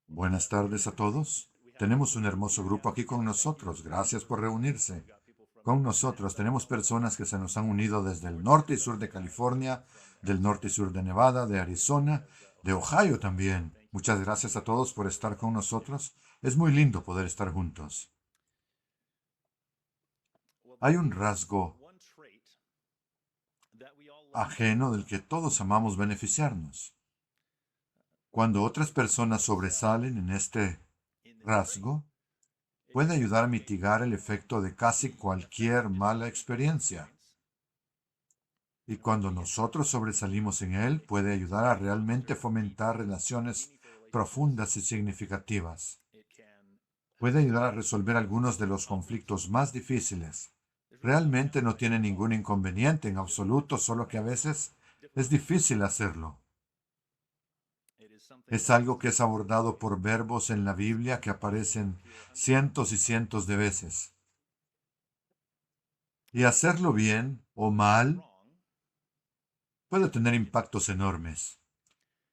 Buenas tardes a todos. Tenemos un hermoso grupo aquí con nosotros. Gracias por reunirse. Con nosotros tenemos personas que se nos han unido desde el norte y sur de California, del norte y sur de Nevada, de Arizona, de Ohio también. Muchas gracias a todos por estar con nosotros. Es muy lindo poder estar juntos. Hay un rasgo ajeno del que todos amamos beneficiarnos. Cuando otras personas sobresalen en este rasgo, puede ayudar a mitigar el efecto de casi cualquier mala experiencia. Y cuando nosotros sobresalimos en él, puede ayudar a realmente fomentar relaciones profundas y significativas. Puede ayudar a resolver algunos de los conflictos más difíciles. Realmente no tiene ningún inconveniente en absoluto, solo que a veces es difícil hacerlo. Es algo que es abordado por verbos en la Biblia que aparecen cientos y cientos de veces. Y hacerlo bien o mal puede tener impactos enormes.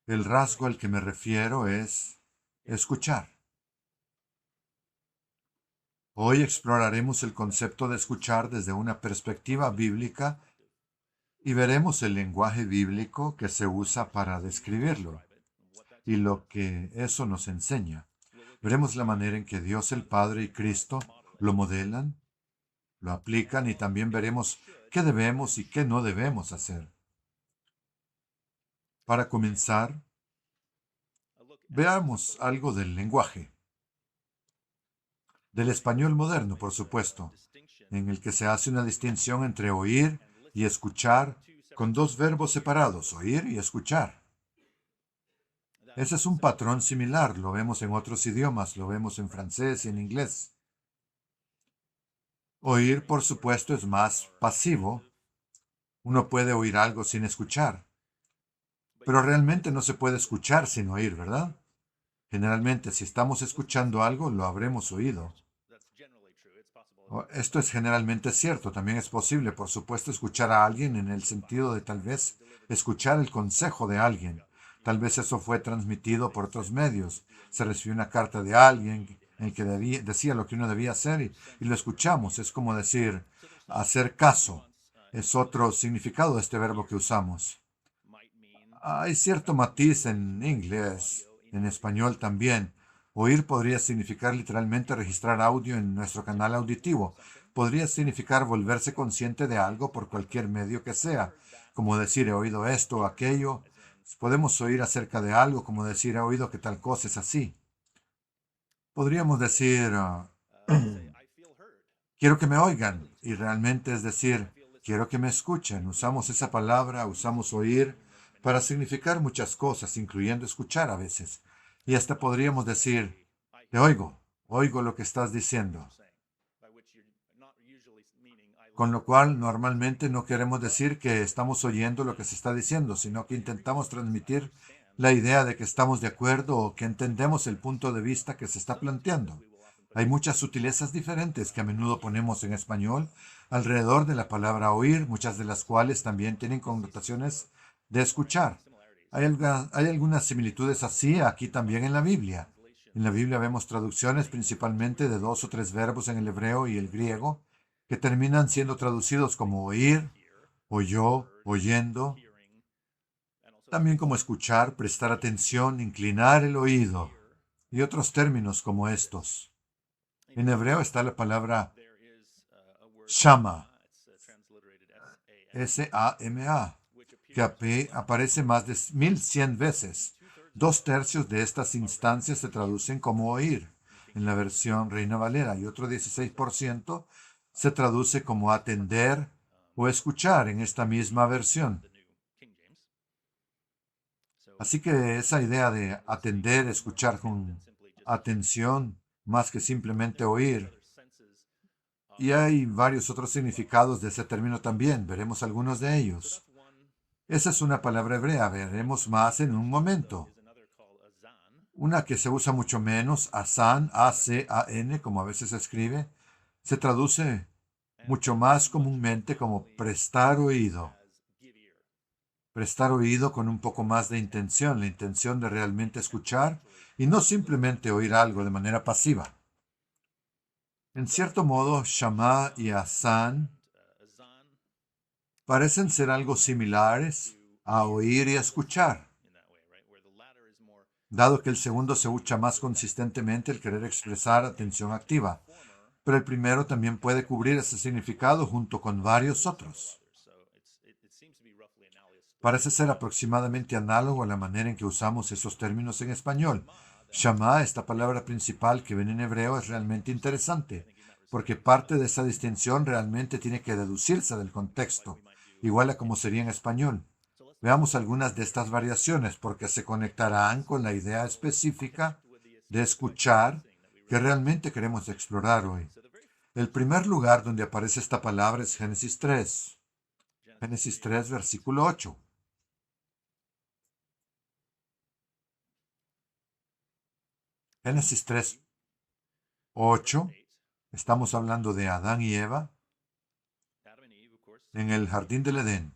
El rasgo al que me refiero es escuchar. Hoy exploraremos el concepto de escuchar desde una perspectiva bíblica y veremos el lenguaje bíblico que se usa para describirlo y lo que eso nos enseña. Veremos la manera en que Dios el Padre y Cristo lo modelan, lo aplican y también veremos qué debemos y qué no debemos hacer. Para comenzar, veamos algo del lenguaje. Del español moderno, por supuesto, en el que se hace una distinción entre oír y escuchar con dos verbos separados, oír y escuchar. Ese es un patrón similar, lo vemos en otros idiomas, lo vemos en francés y en inglés. Oír, por supuesto, es más pasivo. Uno puede oír algo sin escuchar, pero realmente no se puede escuchar sin oír, ¿verdad? Generalmente, si estamos escuchando algo, lo habremos oído. Esto es generalmente cierto. También es posible, por supuesto, escuchar a alguien en el sentido de tal vez escuchar el consejo de alguien. Tal vez eso fue transmitido por otros medios. Se recibió una carta de alguien en el que decía lo que uno debía hacer y lo escuchamos. Es como decir, hacer caso. Es otro significado de este verbo que usamos. Hay cierto matiz en inglés, en español también. Oír podría significar literalmente registrar audio en nuestro canal auditivo. Podría significar volverse consciente de algo por cualquier medio que sea, como decir he oído esto o aquello. Podemos oír acerca de algo, como decir he oído que tal cosa es así. Podríamos decir quiero que me oigan y realmente es decir quiero que me escuchen. Usamos esa palabra, usamos oír para significar muchas cosas, incluyendo escuchar a veces. Y hasta podríamos decir, te oigo lo que estás diciendo. Con lo cual, normalmente no queremos decir que estamos oyendo lo que se está diciendo, sino que intentamos transmitir la idea de que estamos de acuerdo o que entendemos el punto de vista que se está planteando. Hay muchas sutilezas diferentes que a menudo ponemos en español alrededor de la palabra oír, muchas de las cuales también tienen connotaciones de escuchar. Hay algunas similitudes así aquí también en la Biblia. En la Biblia vemos traducciones principalmente de dos o tres verbos en el hebreo y el griego que terminan siendo traducidos como oír, oyó, oyendo, también como escuchar, prestar atención, inclinar el oído y otros términos como estos. En hebreo está la palabra shama, S-A-M-A, que aparece más de 1100 veces. 2/3 de estas instancias se traducen como oír en la versión Reina Valera y otro 16% se traduce como atender o escuchar en esta misma versión. Así que esa idea de atender, escuchar con atención, más que simplemente oír. Y hay varios otros significados de ese término también. Veremos algunos de ellos. Esa es una palabra hebrea. Veremos más en un momento. Una que se usa mucho menos, azan, A-C-A-N, como a veces se escribe, se traduce mucho más comúnmente como prestar oído. prestar oído con un poco más de intención, la intención de realmente escuchar y no simplemente oír algo de manera pasiva. En cierto modo, Shammah y Azan parecen ser algo similares a oír y escuchar, dado que el segundo se usa más consistentemente el querer expresar atención activa, pero el primero también puede cubrir ese significado junto con varios otros. Parece ser aproximadamente análogo a la manera en que usamos esos términos en español. Shammah, esta palabra principal que viene en hebreo, es realmente interesante, porque parte de esa distinción realmente tiene que deducirse del contexto, igual a como sería en español. Veamos algunas de estas variaciones, porque se conectarán con la idea específica de escuchar que realmente queremos explorar hoy. El primer lugar donde aparece esta palabra es Génesis 3. Génesis 3, versículo 8. Génesis 3, 8. Estamos hablando de Adán y Eva en el jardín del Edén.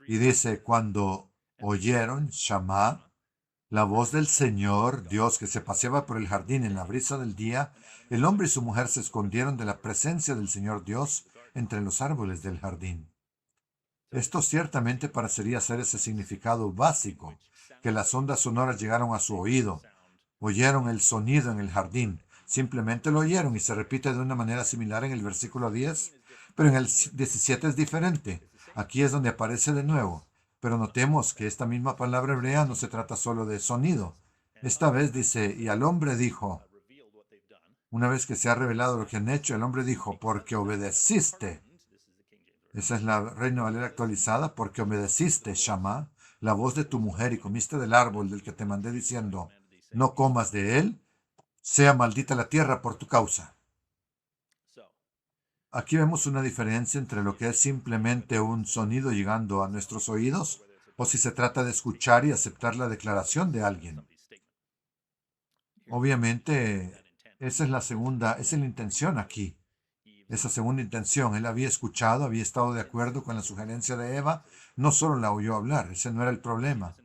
Y dice, cuando oyeron Shammah, la voz del Señor, Dios, que se paseaba por el jardín en la brisa del día, el hombre y su mujer se escondieron de la presencia del Señor Dios entre los árboles del jardín. Esto ciertamente parecería ser ese significado básico, que las ondas sonoras llegaron a su oído, oyeron el sonido en el jardín, simplemente lo oyeron y se repite de una manera similar en el versículo 10, pero en el 17 es diferente. Aquí es donde aparece de nuevo. Pero notemos que esta misma palabra hebrea no se trata solo de sonido. Esta vez dice, y al hombre dijo, una vez que se ha revelado lo que han hecho, el hombre dijo, porque obedeciste. Esa es la Reina Valera actualizada, porque obedeciste, Shammah, la voz de tu mujer y comiste del árbol del que te mandé diciendo, no comas de él, sea maldita la tierra por tu causa. Aquí vemos una diferencia entre lo que es simplemente un sonido llegando a nuestros oídos o si se trata de escuchar y aceptar la declaración de alguien. Obviamente, esa es la intención aquí. Esa segunda intención, él había escuchado, había estado de acuerdo con la sugerencia de Eva, no solo la oyó hablar, ese no era el problema.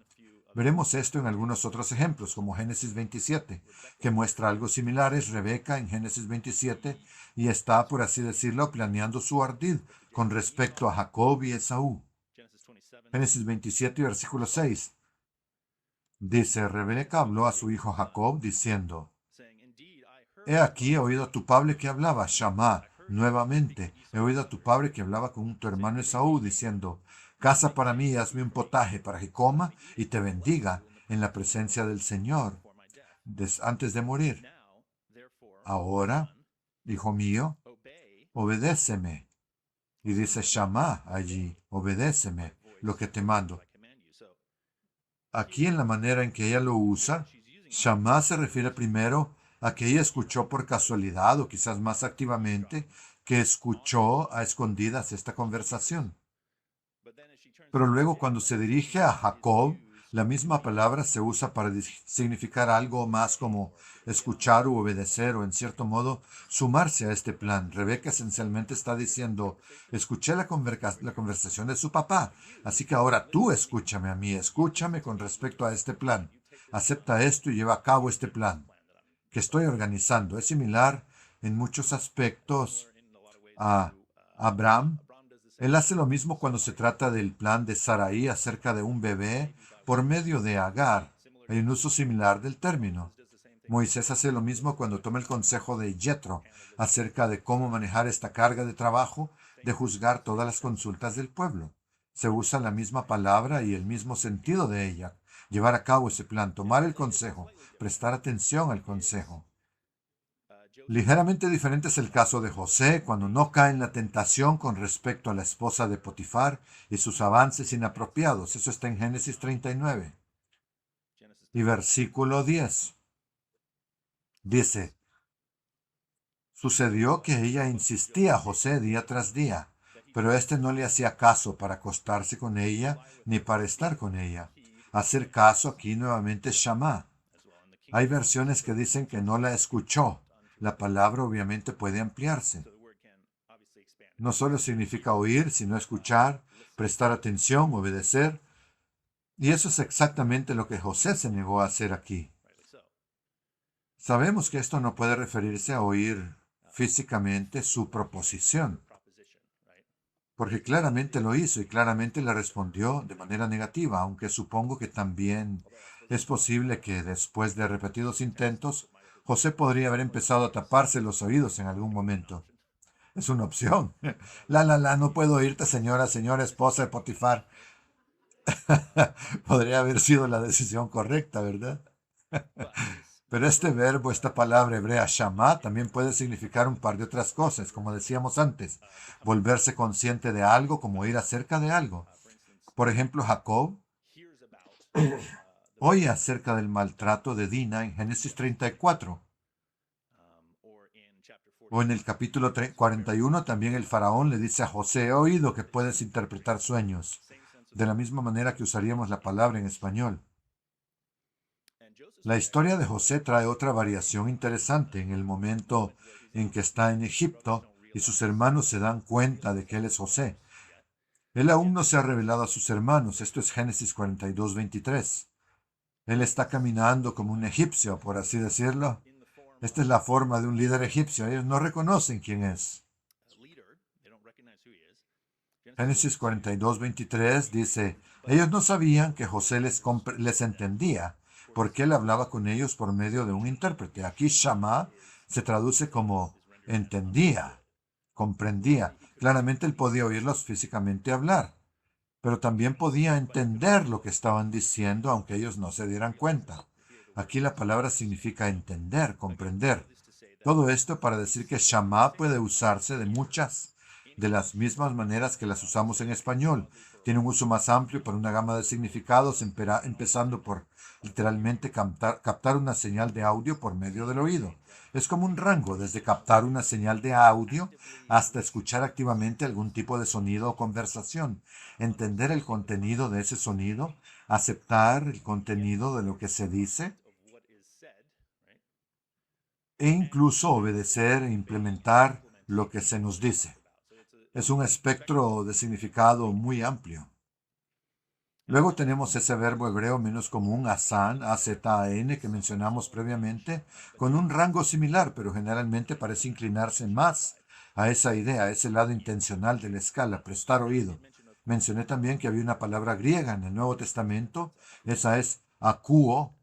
Veremos esto en algunos otros ejemplos, como Génesis 27, que muestra algo similar. Es Rebeca en Génesis 27 y está, por así decirlo, planeando su ardid con respecto a Jacob y Esaú. Génesis 27, versículo 6. Dice, Rebeca habló a su hijo Jacob diciendo, he aquí, he oído a tu padre que hablaba, Shammah, nuevamente. He oído a tu padre que hablaba con tu hermano Esaú, diciendo, caza para mí y hazme un potaje para que coma y te bendiga en la presencia del Señor antes de morir. Ahora, hijo mío, obedéceme. Y dice Shammah allí, obedéceme lo que te mando. Aquí en la manera en que ella lo usa, Shammah se refiere primero a que ella escuchó por casualidad o quizás más activamente, que escuchó a escondidas esta conversación. Pero luego cuando se dirige a Jacob, la misma palabra se usa para significar algo más como escuchar u obedecer o en cierto modo sumarse a este plan. Rebeca esencialmente está diciendo, escuché la conversación de su papá, así que ahora tú escúchame a mí, escúchame con respecto a este plan. Acepta esto y lleva a cabo este plan que estoy organizando. Es similar en muchos aspectos a Abraham. Él hace lo mismo cuando se trata del plan de Sarai acerca de un bebé por medio de Agar. Hay un uso similar del término. Moisés hace lo mismo cuando toma el consejo de Yetro acerca de cómo manejar esta carga de trabajo de juzgar todas las consultas del pueblo. Se usa la misma palabra y el mismo sentido de ella. Llevar a cabo ese plan, tomar el consejo, prestar atención al consejo. Ligeramente diferente es el caso de José cuando no cae en la tentación con respecto a la esposa de Potifar y sus avances inapropiados. Eso está en Génesis 39. Y versículo 10. Dice, sucedió que ella insistía a José día tras día, pero éste no le hacía caso para acostarse con ella ni para estar con ella. Hacer caso aquí nuevamente es Shammah. Hay versiones que dicen que no la escuchó. La palabra obviamente puede ampliarse. No solo significa oír, sino escuchar, prestar atención, obedecer. Y eso es exactamente lo que José se negó a hacer aquí. Sabemos que esto no puede referirse a oír físicamente su proposición, porque claramente lo hizo y claramente le respondió de manera negativa, aunque supongo que también es posible que después de repetidos intentos, José podría haber empezado a taparse los oídos en algún momento. Es una opción. No puedo oírte, señora esposa de Potifar. Podría haber sido la decisión correcta, ¿verdad? Pero este verbo, esta palabra hebrea shamá, también puede significar un par de otras cosas, como decíamos antes. Volverse consciente de algo, como oír acerca de algo. Por ejemplo, Jacob oye acerca del maltrato de Dina en Génesis 34. O en el capítulo 41 también el faraón le dice a José, he oído que puedes interpretar sueños. De la misma manera que usaríamos la palabra en español. La historia de José trae otra variación interesante en el momento en que está en Egipto y sus hermanos se dan cuenta de que él es José. Él aún no se ha revelado a sus hermanos. Esto es Génesis 42:23. Él está caminando como un egipcio, por así decirlo. Esta es la forma de un líder egipcio. Ellos no reconocen quién es. Génesis 42:23 dice, ellos no sabían que José les entendía, porque él hablaba con ellos por medio de un intérprete. Aquí Shama se traduce como entendía, comprendía. Claramente él podía oírlos físicamente hablar, pero también podía entender lo que estaban diciendo, aunque ellos no se dieran cuenta. Aquí la palabra significa entender, comprender. Todo esto para decir que Shama puede usarse de muchas de las mismas maneras que las usamos en español. Tiene un uso más amplio para una gama de significados, empezando por literalmente captar una señal de audio por medio del oído. Es como un rango, desde captar una señal de audio hasta escuchar activamente algún tipo de sonido o conversación, entender el contenido de ese sonido, aceptar el contenido de lo que se dice, e incluso obedecer e implementar lo que se nos dice. Es un espectro de significado muy amplio. Luego tenemos ese verbo hebreo menos común, azan, A-Z-A-N, que mencionamos previamente, con un rango similar, pero generalmente parece inclinarse más a esa idea, a ese lado intencional de la escala, prestar oído. Mencioné también que había una palabra griega en el Nuevo Testamento, esa es akuo,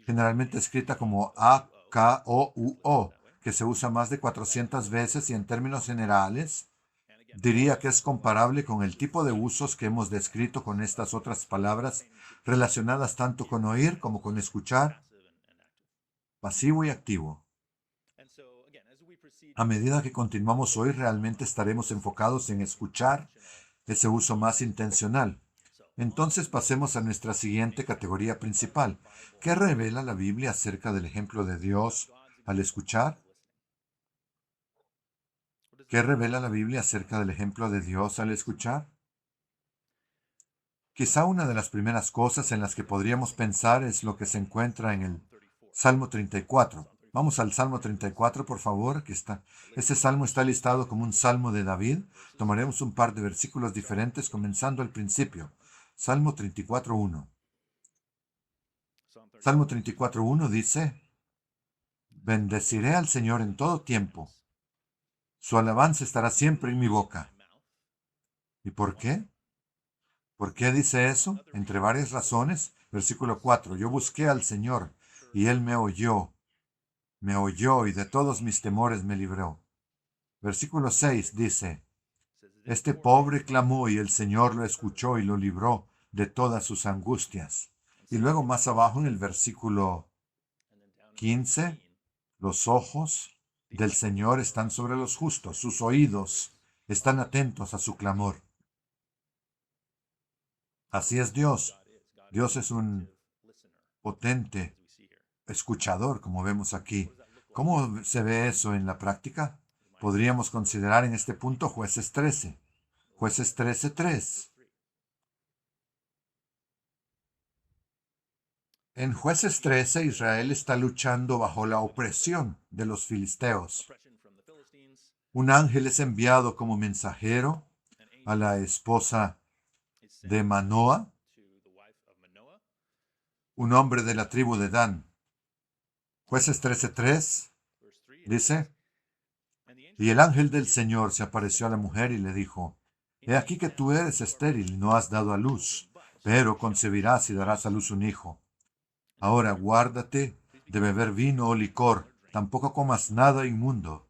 generalmente escrita como A-K-O-U-O, que se usa más de 400 veces y en términos generales diría que es comparable con el tipo de usos que hemos descrito con estas otras palabras relacionadas tanto con oír como con escuchar, pasivo y activo. A medida que continuamos hoy, realmente estaremos enfocados en escuchar ese uso más intencional. Entonces pasemos a nuestra siguiente categoría principal. ¿Qué revela la Biblia acerca del ejemplo de Dios al escuchar? ¿Qué revela la Biblia acerca del ejemplo de Dios al escuchar? Quizá una de las primeras cosas en las que podríamos pensar es lo que se encuentra en el Salmo 34. Vamos al Salmo 34, por favor, que está. Ese salmo está listado como un salmo de David. Tomaremos un par de versículos diferentes comenzando al principio. Salmo 34:1. Salmo 34:1 dice, bendeciré al Señor en todo tiempo. Su alabanza estará siempre en mi boca. ¿Y por qué? ¿Por qué dice eso? Entre varias razones. Versículo 4. Yo busqué al Señor y Él me oyó y de todos mis temores me libró. Versículo 6 dice, este pobre clamó y el Señor lo escuchó y lo libró de todas sus angustias. Y luego más abajo en el versículo 15, los ojos del Señor están sobre los justos, sus oídos están atentos a su clamor. Así es Dios. Dios es un potente escuchador, como vemos aquí. ¿Cómo se ve eso en la práctica? Podríamos considerar en este punto Jueces 13. Jueces 13:3. En Jueces 13, Israel está luchando bajo la opresión de los filisteos. Un ángel es enviado como mensajero a la esposa de Manoa un hombre de la tribu de Dan. Jueces 13:3 dice, y el ángel del Señor se apareció a la mujer y le dijo, he aquí que tú eres estéril y no has dado a luz, pero concebirás y darás a luz un hijo. Ahora guárdate de beber vino o licor, tampoco comas nada inmundo.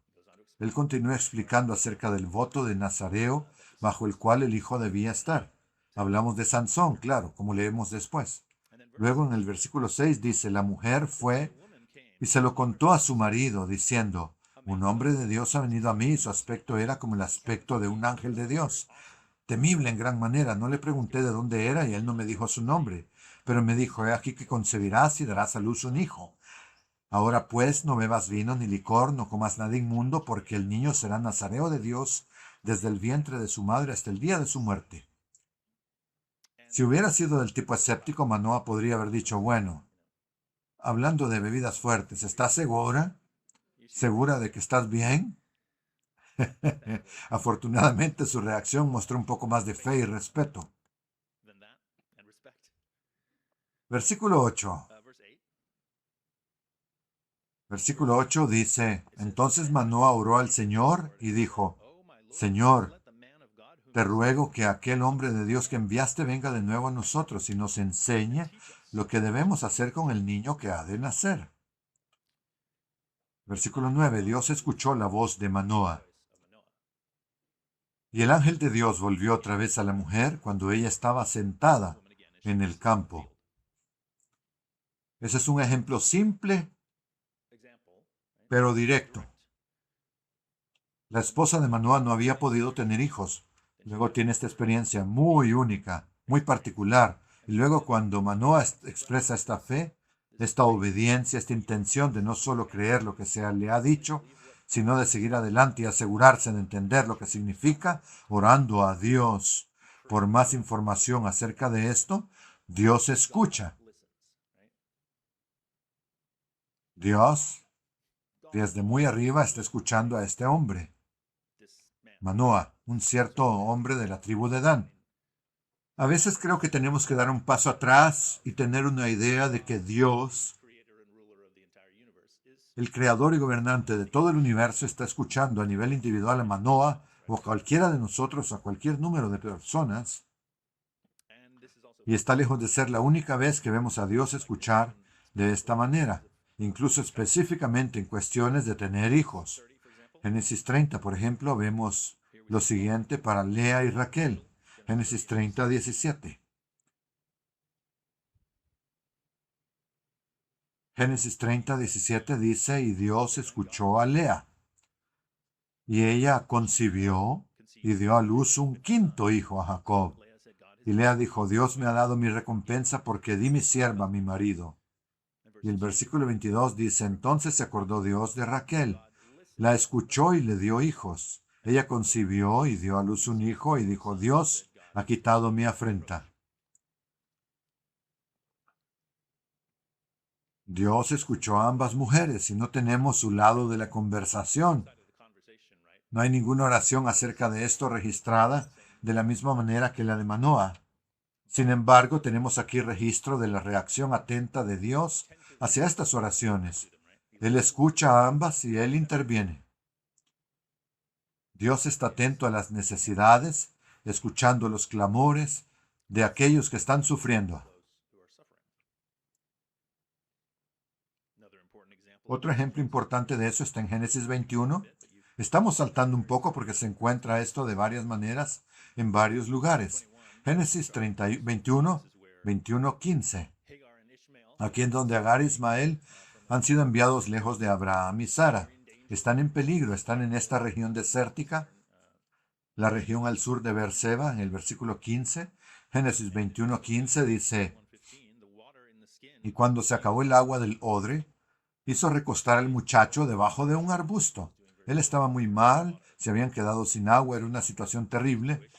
Él continúa explicando acerca del voto de Nazareo bajo el cual el hijo debía estar. Hablamos de Sansón, claro, como leemos después. Luego en el versículo 6 dice, la mujer fue y se lo contó a su marido, diciendo, un hombre de Dios ha venido a mí y su aspecto era como el aspecto de un ángel de Dios. Temible en gran manera. No le pregunté de dónde era y él no me dijo su nombre, pero me dijo, he aquí que concebirás y darás a luz un hijo. Ahora pues no bebas vino ni licor, no comas nada inmundo, porque el niño será nazareo de Dios desde el vientre de su madre hasta el día de su muerte. Si hubiera sido del tipo escéptico, Manoah podría haber dicho, bueno, hablando de bebidas fuertes, ¿estás segura? ¿Segura de que estás bien? Afortunadamente su reacción mostró un poco más de fe y respeto. Versículo 8. Versículo 8 dice, entonces Manoah oró al Señor y dijo, Señor, te ruego que aquel hombre de Dios que enviaste venga de nuevo a nosotros y nos enseñe lo que debemos hacer con el niño que ha de nacer. Versículo 9. Dios escuchó la voz de Manoah. Y el ángel de Dios volvió otra vez a la mujer cuando ella estaba sentada en el campo. Ese es un ejemplo simple, pero directo. La esposa de Manoah no había podido tener hijos. Luego tiene esta experiencia muy única, muy particular. Y luego cuando Manoah expresa esta fe, esta obediencia, esta intención de no solo creer lo que se le ha dicho, sino de seguir adelante y asegurarse de entender lo que significa, orando a Dios por más información acerca de esto, Dios escucha. Dios, desde muy arriba, está escuchando a este hombre. Manoah, un cierto hombre de la tribu de Dan. A veces creo que tenemos que dar un paso atrás y tener una idea de que Dios, el creador y gobernante de todo el universo, está escuchando a nivel individual a Manoah o a cualquiera de nosotros, a cualquier número de personas, y está lejos de ser la única vez que vemos a Dios escuchar de esta manera, incluso específicamente en cuestiones de tener hijos. Génesis 30, por ejemplo, vemos lo siguiente para Lea y Raquel. Génesis 30, 17. Génesis 30, 17 dice, y Dios escuchó a Lea, y ella concibió y dio a luz un quinto hijo a Jacob. Y Lea dijo, Dios me ha dado mi recompensa porque di mi sierva a mi marido. Y el versículo 22 dice, entonces se acordó Dios de Raquel, la escuchó y le dio hijos. Ella concibió y dio a luz un hijo y dijo, Dios ha quitado mi afrenta. Dios escuchó a ambas mujeres y no tenemos su lado de la conversación. No hay ninguna oración acerca de esto registrada de la misma manera que la de Manoah. Sin embargo, tenemos aquí registro de la reacción atenta de Dios hacia estas oraciones. Él escucha a ambas y Él interviene. Dios está atento a las necesidades, escuchando los clamores de aquellos que están sufriendo. Otro ejemplo importante de eso está en Génesis 21. Estamos saltando un poco porque se encuentra esto de varias maneras en varios lugares. Génesis 21, 21, 15. Aquí en donde Agar e Ismael han sido enviados lejos de Abraham y Sara. Están en peligro, están en esta región desértica, la región al sur de Beerseba, en el versículo 15. Génesis 21, 15 dice, y cuando se acabó el agua del odre, hizo recostar al muchacho debajo de un arbusto. Él estaba muy mal, se habían quedado sin agua, era una situación terrible,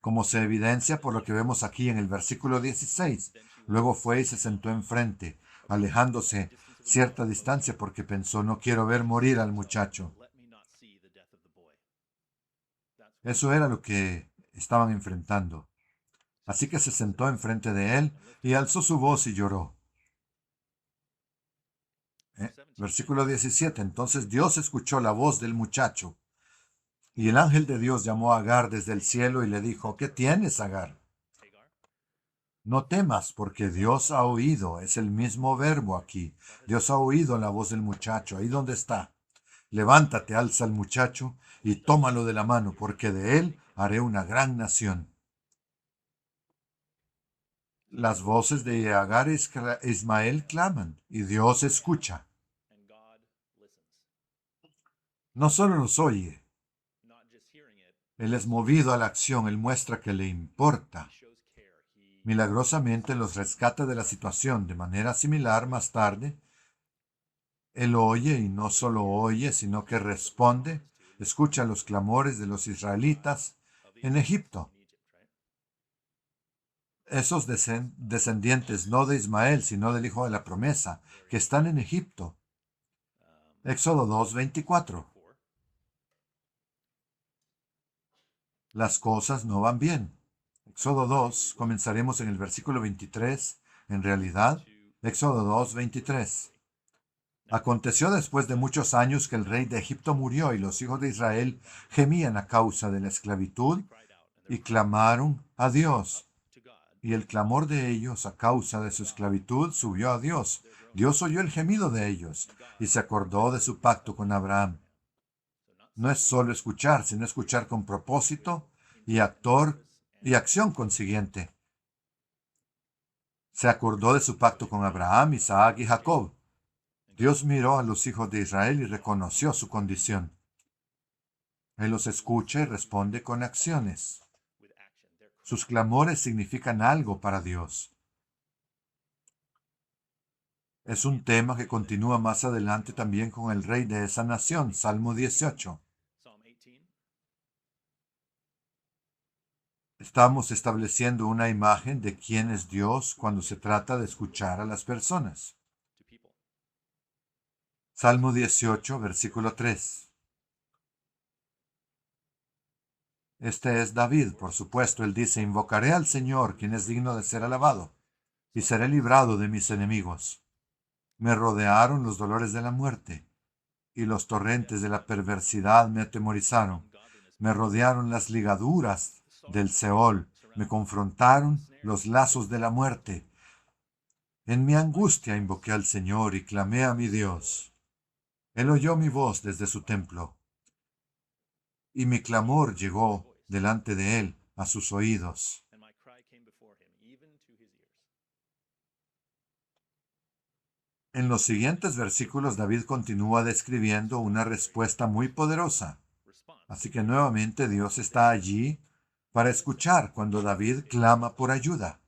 como se evidencia por lo que vemos aquí en el versículo 16. Luego fue y se sentó enfrente, alejándose cierta distancia porque pensó, no quiero ver morir al muchacho. Eso era lo que estaban enfrentando. Así que se sentó enfrente de él y alzó su voz y lloró. Versículo 17. Entonces Dios escuchó la voz del muchacho, y el ángel de Dios llamó a Agar desde el cielo y le dijo, ¿qué tienes, Agar? No temas, porque Dios ha oído. Es el mismo verbo aquí. Dios ha oído la voz del muchacho. Ahí donde está. Levántate, alza al muchacho y tómalo de la mano, porque de él haré una gran nación. Las voces de Agar y Ismael claman, y Dios escucha. No solo los oye, Él es movido a la acción, Él muestra que le importa. Milagrosamente los rescata de la situación. De manera similar, más tarde, Él oye y no solo oye, sino que responde, escucha los clamores de los israelitas en Egipto. Esos descendientes no de Ismael, sino del hijo de la promesa, que están en Egipto. Éxodo 2:24. Las cosas no van bien. Éxodo 2, comenzaremos en el versículo 23. En realidad, Éxodo 2:23. Aconteció después de muchos años que el rey de Egipto murió y los hijos de Israel gemían a causa de la esclavitud y clamaron a Dios. Y el clamor de ellos a causa de su esclavitud subió a Dios. Dios oyó el gemido de ellos y se acordó de su pacto con Abraham. No es solo escuchar, sino escuchar con propósito y acción consiguiente. Se acordó de su pacto con Abraham, Isaac y Jacob. Dios miró a los hijos de Israel y reconoció su condición. Él los escucha y responde con acciones. Sus clamores significan algo para Dios. Es un tema que continúa más adelante también con el rey de esa nación, Salmo 18. Estamos estableciendo una imagen de quién es Dios cuando se trata de escuchar a las personas. Salmo 18, versículo 3. Este es David, por supuesto. Él dice, invocaré al Señor, quien es digno de ser alabado, y seré librado de mis enemigos. Me rodearon los dolores de la muerte, y los torrentes de la perversidad me atemorizaron. Me rodearon las ligaduras del Seol, me confrontaron los lazos de la muerte. En mi angustia invoqué al Señor y clamé a mi Dios. Él oyó mi voz desde su templo, y mi clamor llegó delante de él a sus oídos. En los siguientes versículos David continúa describiendo una respuesta muy poderosa. Así que nuevamente Dios está allí para escuchar cuando David clama por ayuda.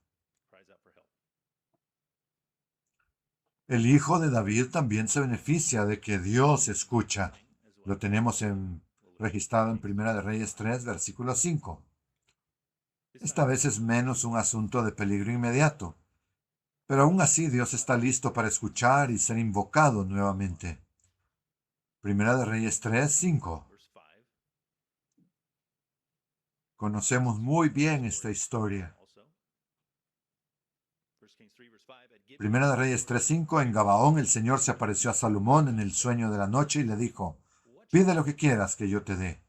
El hijo de David también se beneficia de que Dios escucha. Lo tenemos registrado en Primera de Reyes 3, versículo 5. Esta vez es menos un asunto de peligro inmediato, pero aún así Dios está listo para escuchar y ser invocado nuevamente. Primera de Reyes 3, 5. Conocemos muy bien esta historia. Primera de Reyes 3:5. En Gabaón el Señor se apareció a Salomón en el sueño de la noche y le dijo, pide lo que quieras que yo te dé.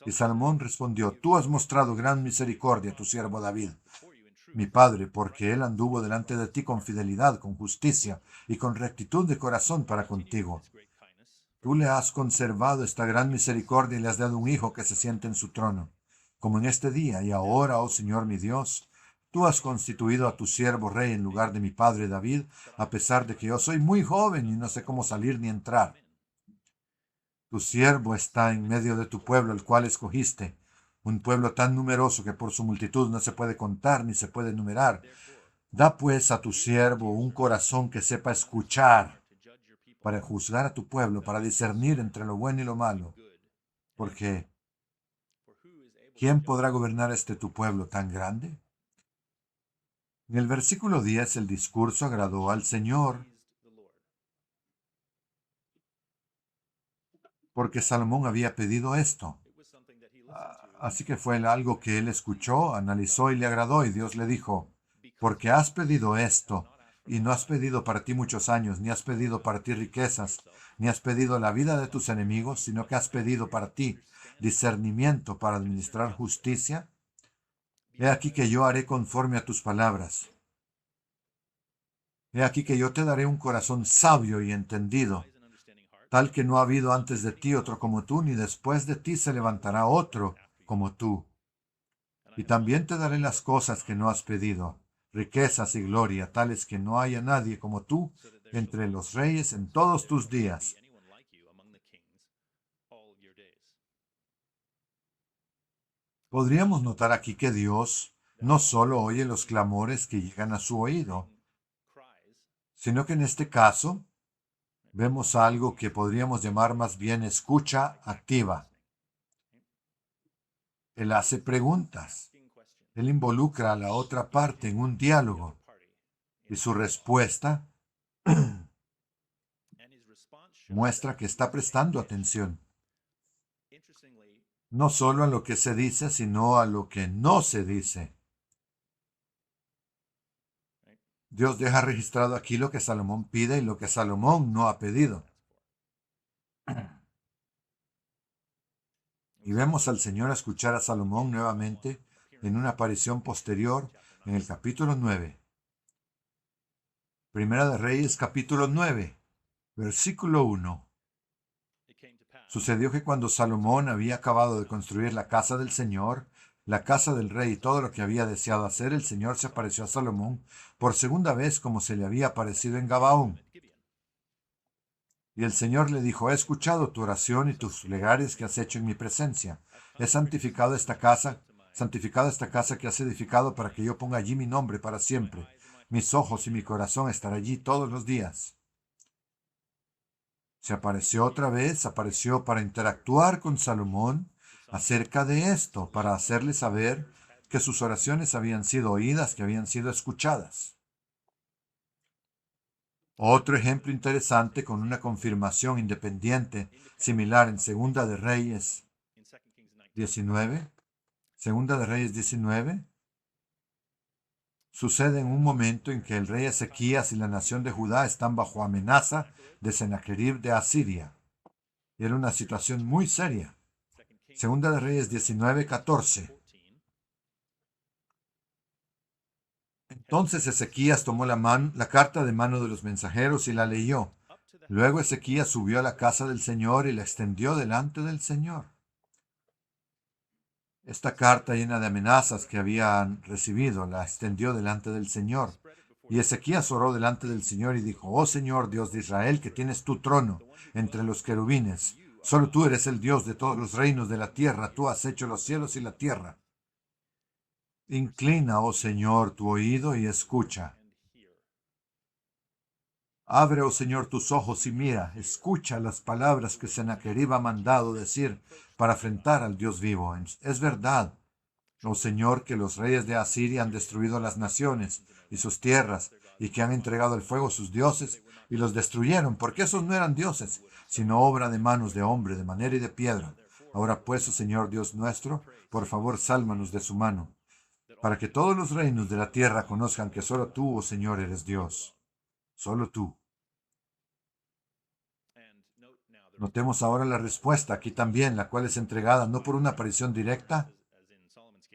Y Salomón respondió, tú has mostrado gran misericordia a tu siervo David, mi padre, porque él anduvo delante de ti con fidelidad, con justicia y con rectitud de corazón para contigo. Tú le has conservado esta gran misericordia y le has dado un hijo que se siente en su trono, como en este día. Y ahora, oh Señor mi Dios, tú has constituido a tu siervo rey en lugar de mi padre David, a pesar de que yo soy muy joven y no sé cómo salir ni entrar. Tu siervo está en medio de tu pueblo, el cual escogiste, un pueblo tan numeroso que por su multitud no se puede contar ni se puede numerar. Da pues a tu siervo un corazón que sepa escuchar para juzgar a tu pueblo, para discernir entre lo bueno y lo malo. Porque, ¿quién podrá gobernar tu pueblo tan grande? En el versículo 10 el discurso agradó al Señor, porque Salomón había pedido esto. Así que fue algo que él escuchó, analizó y le agradó, y Dios le dijo, porque has pedido esto, y no has pedido para ti muchos años, ni has pedido para ti riquezas, ni has pedido la vida de tus enemigos, sino que has pedido para ti discernimiento para administrar justicia, he aquí que yo haré conforme a tus palabras. He aquí que yo te daré un corazón sabio y entendido, tal que no ha habido antes de ti otro como tú, ni después de ti se levantará otro como tú. Y también te daré las cosas que no has pedido, riquezas y gloria, tales que no haya nadie como tú entre los reyes en todos tus días. Podríamos notar aquí que Dios no solo oye los clamores que llegan a su oído, sino que en este caso vemos algo que podríamos llamar más bien escucha activa. Él hace preguntas. Él involucra a la otra parte en un diálogo y su respuesta muestra que está prestando atención, no solo a lo que se dice, sino a lo que no se dice. Dios deja registrado aquí lo que Salomón pide y lo que Salomón no ha pedido. Y vemos al Señor escuchar a Salomón nuevamente en una aparición posterior en el capítulo 9. Primera de Reyes, capítulo 9, versículo 1. Sucedió que cuando Salomón había acabado de construir la casa del Señor, la casa del rey y todo lo que había deseado hacer, el Señor se apareció a Salomón por segunda vez como se le había aparecido en Gabaón. Y el Señor le dijo, he escuchado tu oración y tus plegarias que has hecho en mi presencia. He santificado esta casa que has edificado para que yo ponga allí mi nombre para siempre. Mis ojos y mi corazón estarán allí todos los días. Se apareció otra vez, apareció para interactuar con Salomón acerca de esto, para hacerle saber que sus oraciones habían sido oídas, que habían sido escuchadas. Otro ejemplo interesante con una confirmación independiente similar en Segunda de Reyes 19. Segunda de Reyes 19 sucede en un momento en que el rey Ezequías y la nación de Judá están bajo amenaza de Sennacherib de Asiria. Y era una situación muy seria. Segunda de Reyes 19:14. Entonces Ezequías tomó la carta de mano de los mensajeros y la leyó. Luego Ezequías subió a la casa del Señor y la extendió delante del Señor. Esta carta llena de amenazas que habían recibido la extendió delante del Señor. Y Ezequías oró delante del Señor y dijo, oh Señor, Dios de Israel, que tienes tu trono entre los querubines. Solo tú eres el Dios de todos los reinos de la tierra. Tú has hecho los cielos y la tierra. Inclina, oh Señor, tu oído y escucha. Abre, oh Señor, tus ojos y mira, escucha las palabras que Sennacherib ha mandado decir para afrentar al Dios vivo. Es verdad, oh Señor, que los reyes de Asiria han destruido las naciones y sus tierras, y que han entregado al fuego sus dioses y los destruyeron, porque esos no eran dioses, sino obra de manos de hombre, de madera y de piedra. Ahora pues, oh Señor Dios nuestro, por favor, sálvanos de su mano, para que todos los reinos de la tierra conozcan que solo tú, oh Señor, eres Dios. Solo tú. Notemos ahora la respuesta aquí también, la cual es entregada no por una aparición directa,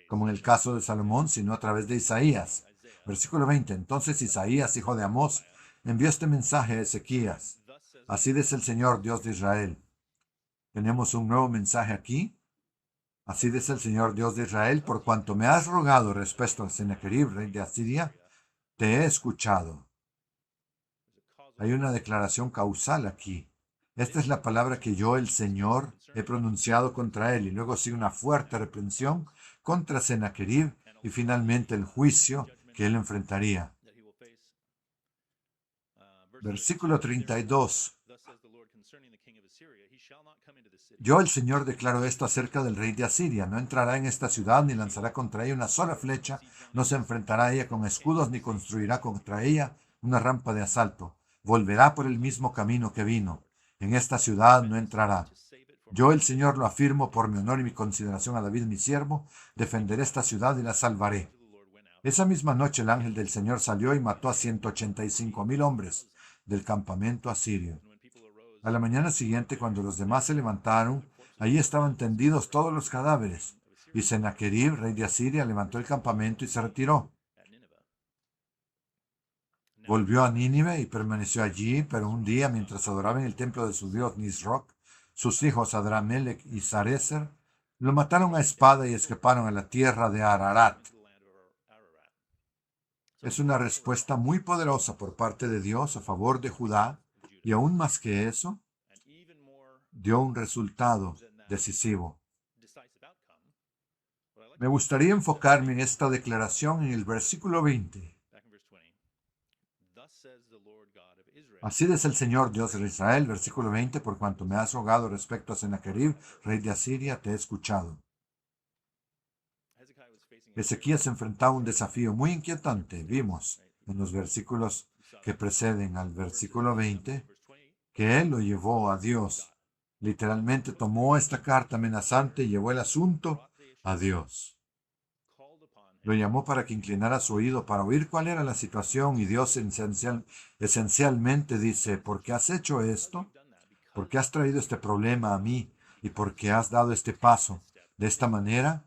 como en el caso de Salomón, sino a través de Isaías. Versículo 20. Entonces Isaías, hijo de Amós, envió este mensaje a Ezequías. Así dice el Señor, Dios de Israel. Tenemos un nuevo mensaje aquí. Así dice el Señor, Dios de Israel, por cuanto me has rogado respecto a Sennacherib, rey de Asiria, te he escuchado. Hay una declaración causal aquí. Esta es la palabra que yo, el Señor, he pronunciado contra él. Y luego sigue una fuerte reprensión contra Sennacherib y finalmente el juicio que él enfrentaría. Versículo 32. Yo, el Señor, declaro esto acerca del rey de Asiria. No entrará en esta ciudad ni lanzará contra ella una sola flecha, no se enfrentará a ella con escudos ni construirá contra ella una rampa de asalto. Volverá por el mismo camino que vino. En esta ciudad no entrará. Yo, el Señor, lo afirmo por mi honor y mi consideración a David, mi siervo, defenderé esta ciudad y la salvaré. Esa misma noche el ángel del Señor salió y mató a 185,000 hombres del campamento asirio. A la mañana siguiente, cuando los demás se levantaron, allí estaban tendidos todos los cadáveres. Y Sennacherib, rey de Asiria, levantó el campamento y se retiró. Volvió a Nínive y permaneció allí, pero un día, mientras adoraba en el templo de su dios Nisroch, sus hijos Adramelech y Sarecer lo mataron a espada y escaparon a la tierra de Ararat. Es una respuesta muy poderosa por parte de Dios a favor de Judá, y aún más que eso, dio un resultado decisivo. Me gustaría enfocarme en esta declaración en el versículo 20. Así dice el Señor Dios de Israel, versículo 20, por cuanto me has rogado respecto a Sennacherib, rey de Asiria, te he escuchado. Ezequías enfrentaba un desafío muy inquietante. Vimos en los versículos que preceden al versículo 20 que él lo llevó a Dios. Literalmente tomó esta carta amenazante y llevó el asunto a Dios. Lo llamó para que inclinara su oído para oír cuál era la situación, y Dios esencialmente dice: ¿por qué has hecho esto? ¿Por qué has traído este problema a mí? ¿Y por qué has dado este paso? De esta manera,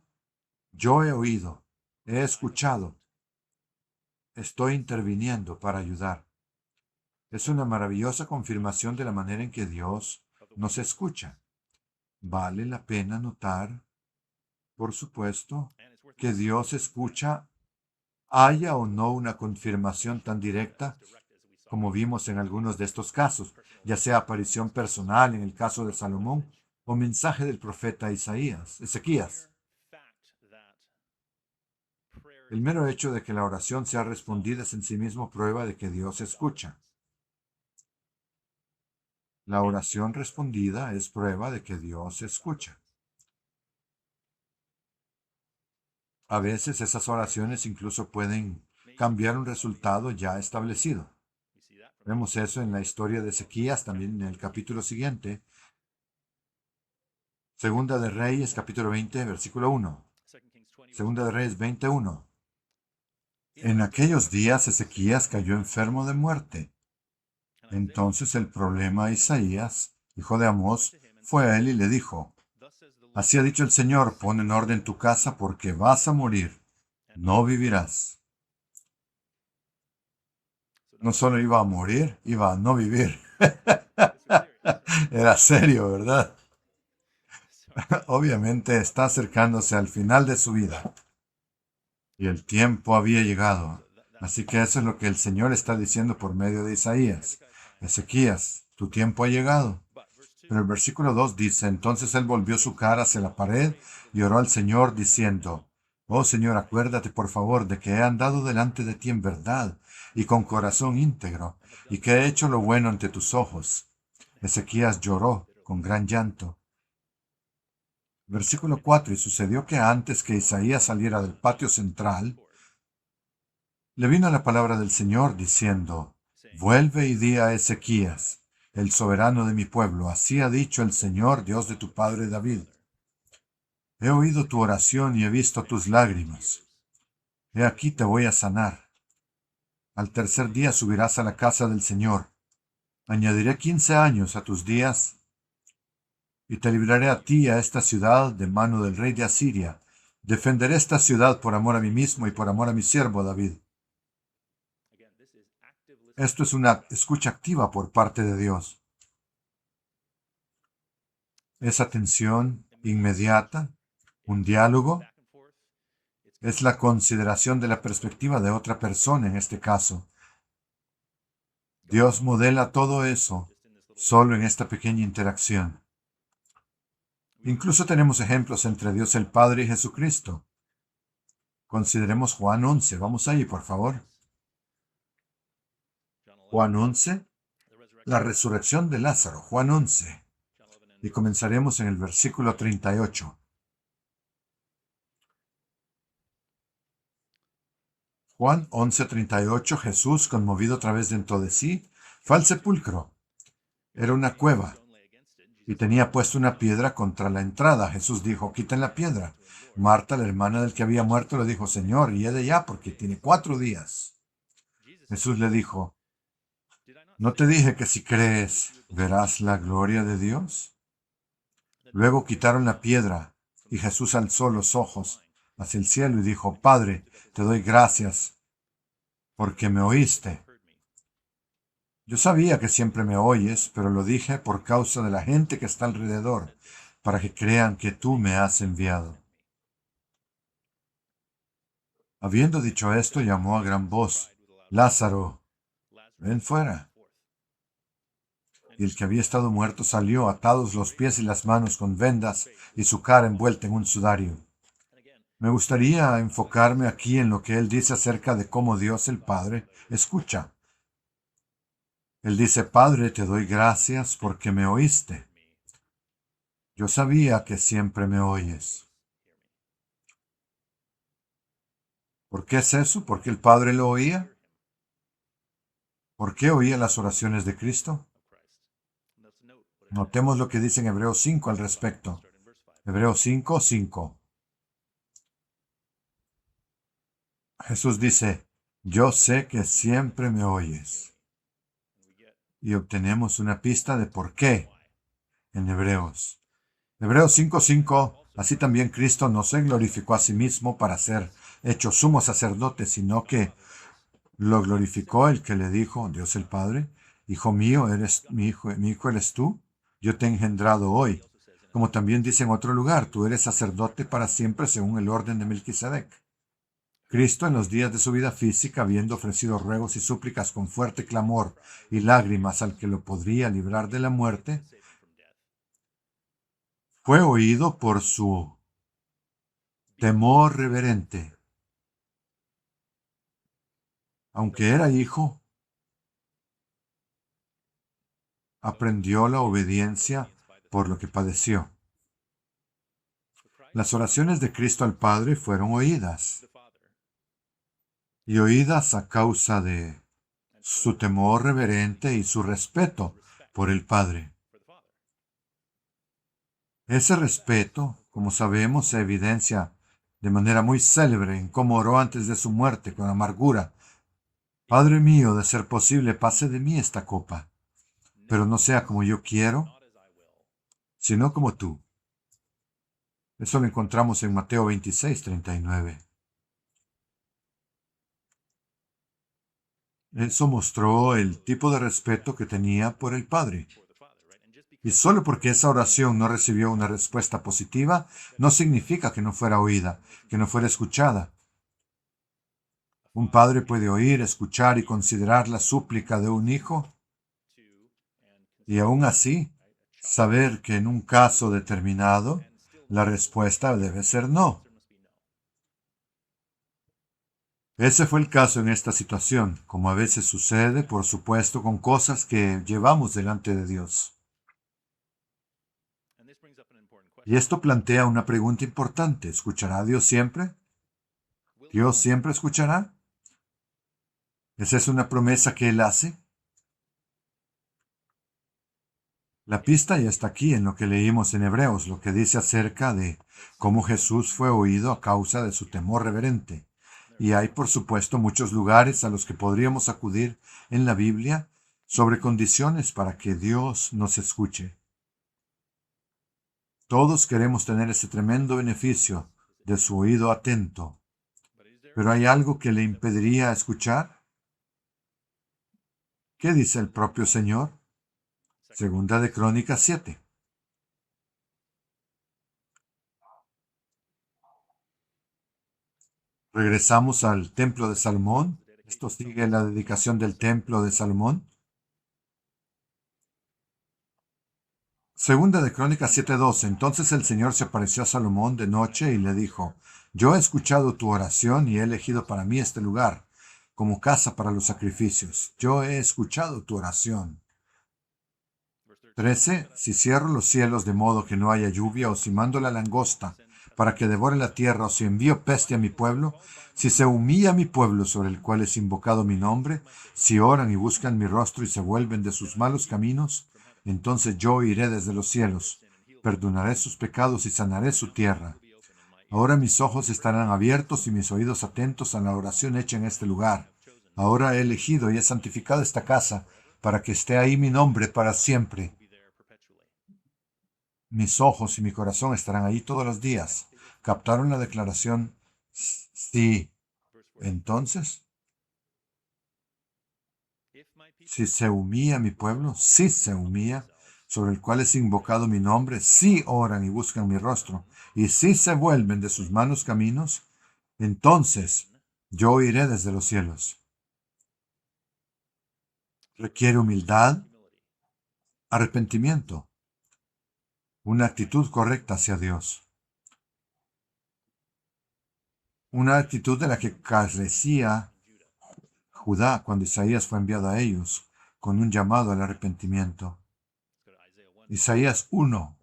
yo he oído, he escuchado, estoy interviniendo para ayudar. Es una maravillosa confirmación de la manera en que Dios nos escucha. Vale la pena notar, por supuesto, que Dios escucha, haya o no una confirmación tan directa como vimos en algunos de estos casos, ya sea aparición personal en el caso de Salomón o mensaje del profeta Ezequías. El mero hecho de que la oración sea respondida es en sí mismo prueba de que Dios escucha. La oración respondida es prueba de que Dios escucha. A veces esas oraciones incluso pueden cambiar un resultado ya establecido. Vemos eso en la historia de Ezequías, también en el capítulo siguiente. Segunda de Reyes, capítulo 20, versículo 1. Segunda de Reyes 21. En aquellos días Ezequías cayó enfermo de muerte. Entonces el problema a Isaías, hijo de Amós, fue a él y le dijo: así ha dicho el Señor, pon en orden tu casa porque vas a morir, no vivirás. No solo iba a morir, iba a no vivir. Era serio, ¿verdad? Obviamente está acercándose al final de su vida. Y el tiempo había llegado. Así que eso es lo que el Señor está diciendo por medio de Isaías. Ezequías, tu tiempo ha llegado. Pero el versículo 2 dice: entonces él volvió su cara hacia la pared y oró al Señor diciendo: oh Señor, acuérdate por favor de que he andado delante de ti en verdad y con corazón íntegro, y que he hecho lo bueno ante tus ojos. Ezequías lloró con gran llanto. Versículo 4, y sucedió que antes que Isaías saliera del patio central, le vino la palabra del Señor diciendo: vuelve y di a Ezequías, el soberano de mi pueblo, así ha dicho el Señor, Dios de tu padre David. He oído tu oración y he visto tus lágrimas. He aquí te voy a sanar. Al tercer día subirás a la casa del Señor. Añadiré 15 años a tus días y te libraré a ti y a esta ciudad de mano del rey de Asiria. Defenderé esta ciudad por amor a mí mismo y por amor a mi siervo David. Esto es una escucha activa por parte de Dios. Es atención inmediata, un diálogo. Es la consideración de la perspectiva de otra persona en este caso. Dios modela todo eso solo en esta pequeña interacción. Incluso tenemos ejemplos entre Dios el Padre y Jesucristo. Consideremos Juan 11. Vamos ahí, por favor. Juan 11, la resurrección de Lázaro. Juan 11. Y comenzaremos en el versículo 38. Juan 11:38, Jesús, conmovido otra vez dentro de sí, fue al sepulcro. Era una cueva. y tenía puesto una piedra contra la entrada. Jesús dijo, quiten la piedra. Marta, la hermana del que había muerto, le dijo, Señor, y de ya, porque tiene 4 días. Jesús le dijo, ¿no te dije que si crees, verás la gloria de Dios? Luego quitaron la piedra, y Jesús alzó los ojos hacia el cielo y dijo, Padre, te doy gracias, porque me oíste. Yo sabía que siempre me oyes, pero lo dije por causa de la gente que está alrededor, para que crean que tú me has enviado. Habiendo dicho esto, llamó a gran voz, Lázaro, ven fuera. Y el que había estado muerto salió, atados los pies y las manos con vendas y su cara envuelta en un sudario. Me gustaría enfocarme aquí en lo que él dice acerca de cómo Dios el Padre escucha. Él dice, Padre, te doy gracias porque me oíste. Yo sabía que siempre me oyes. ¿Por qué es eso? ¿Por qué el Padre lo oía? ¿Por qué oía las oraciones de Cristo? Notemos lo que dice en Hebreos 5 al respecto. Hebreos 5, 5. Jesús dice, yo sé que siempre me oyes. Y obtenemos una pista de por qué en Hebreos. Hebreos 5:5, así también Cristo no se glorificó a sí mismo para ser hecho sumo sacerdote, sino que lo glorificó el que le dijo, Dios el Padre, Hijo mío, eres mi hijo eres tú, yo te he engendrado hoy. Como también dice en otro lugar, tú eres sacerdote para siempre según el orden de Melquisedec. Cristo en los días de su vida física, habiendo ofrecido ruegos y súplicas con fuerte clamor y lágrimas al que lo podría librar de la muerte, fue oído por su temor reverente. Aunque era hijo, aprendió la obediencia por lo que padeció. Las oraciones de Cristo al Padre fueron oídas, y oídas a causa de su temor reverente y su respeto por el Padre. Ese respeto, como sabemos, se evidencia de manera muy célebre en cómo oró antes de su muerte con amargura. Padre mío, de ser posible, pase de mí esta copa, pero no sea como yo quiero, sino como tú. Eso lo encontramos en Mateo 26:39. Eso mostró el tipo de respeto que tenía por el Padre. Y solo porque esa oración no recibió una respuesta positiva, no significa que no fuera oída, que no fuera escuchada. Un padre puede oír, escuchar y considerar la súplica de un hijo, y aún así saber que en un caso determinado la respuesta debe ser no. Ese fue el caso en esta situación, como a veces sucede, por supuesto, con cosas que llevamos delante de Dios. Y esto plantea una pregunta importante. ¿Escuchará a Dios siempre? ¿Dios siempre escuchará? ¿Esa es una promesa que Él hace? La pista ya está aquí en lo que leímos en Hebreos, lo que dice acerca de cómo Jesús fue oído a causa de su temor reverente. Y hay, por supuesto, muchos lugares a los que podríamos acudir en la Biblia sobre condiciones para que Dios nos escuche. Todos queremos tener ese tremendo beneficio de su oído atento. ¿Pero hay algo que le impediría escuchar? ¿Qué dice el propio Señor? Segunda de Crónicas 7. Regresamos al templo de Salomón. Esto sigue la dedicación del templo de Salomón. Segunda de Crónicas 7:12. Entonces el Señor se apareció a Salomón de noche y le dijo, yo he escuchado tu oración y he elegido para mí este lugar como casa para los sacrificios. Yo he escuchado tu oración. 13. Si cierro los cielos de modo que no haya lluvia, o si mando la langosta para que devore la tierra, o si envío peste a mi pueblo, si se humilla mi pueblo sobre el cual es invocado mi nombre, si oran y buscan mi rostro y se vuelven de sus malos caminos, entonces yo iré desde los cielos, perdonaré sus pecados y sanaré su tierra. Ahora mis ojos estarán abiertos y mis oídos atentos a la oración hecha en este lugar. Ahora he elegido y he santificado esta casa para que esté ahí mi nombre para siempre. Mis ojos y mi corazón estarán ahí todos los días. ¿Captaron la declaración? Sí. Entonces, si se humilla mi pueblo, sí se humilla, sobre el cual es invocado mi nombre, sí oran y buscan mi rostro, y sí se vuelven de sus malos caminos, entonces yo iré desde los cielos. Requiere humildad, arrepentimiento, una actitud correcta hacia Dios. Una actitud de la que carecía Judá cuando Isaías fue enviado a ellos con un llamado al arrepentimiento. Isaías 1.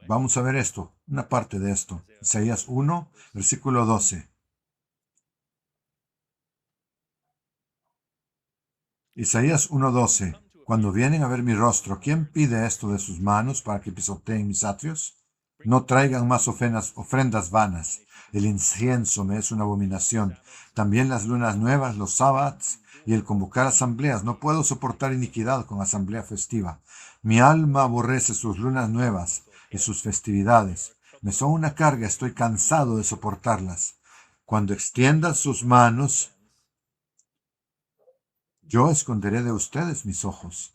Vamos a ver esto, una parte de esto. Isaías 1, versículo 12. Isaías 1:12. Cuando vienen a ver mi rostro, ¿quién pide esto de sus manos para que pisoteen mis atrios? No traigan más ofrendas vanas. El incienso me es una abominación. También las lunas nuevas, los sábados y el convocar asambleas. No puedo soportar iniquidad con asamblea festiva. Mi alma aborrece sus lunas nuevas y sus festividades. Me son una carga, estoy cansado de soportarlas. Cuando extiendan sus manos, yo esconderé de ustedes mis ojos.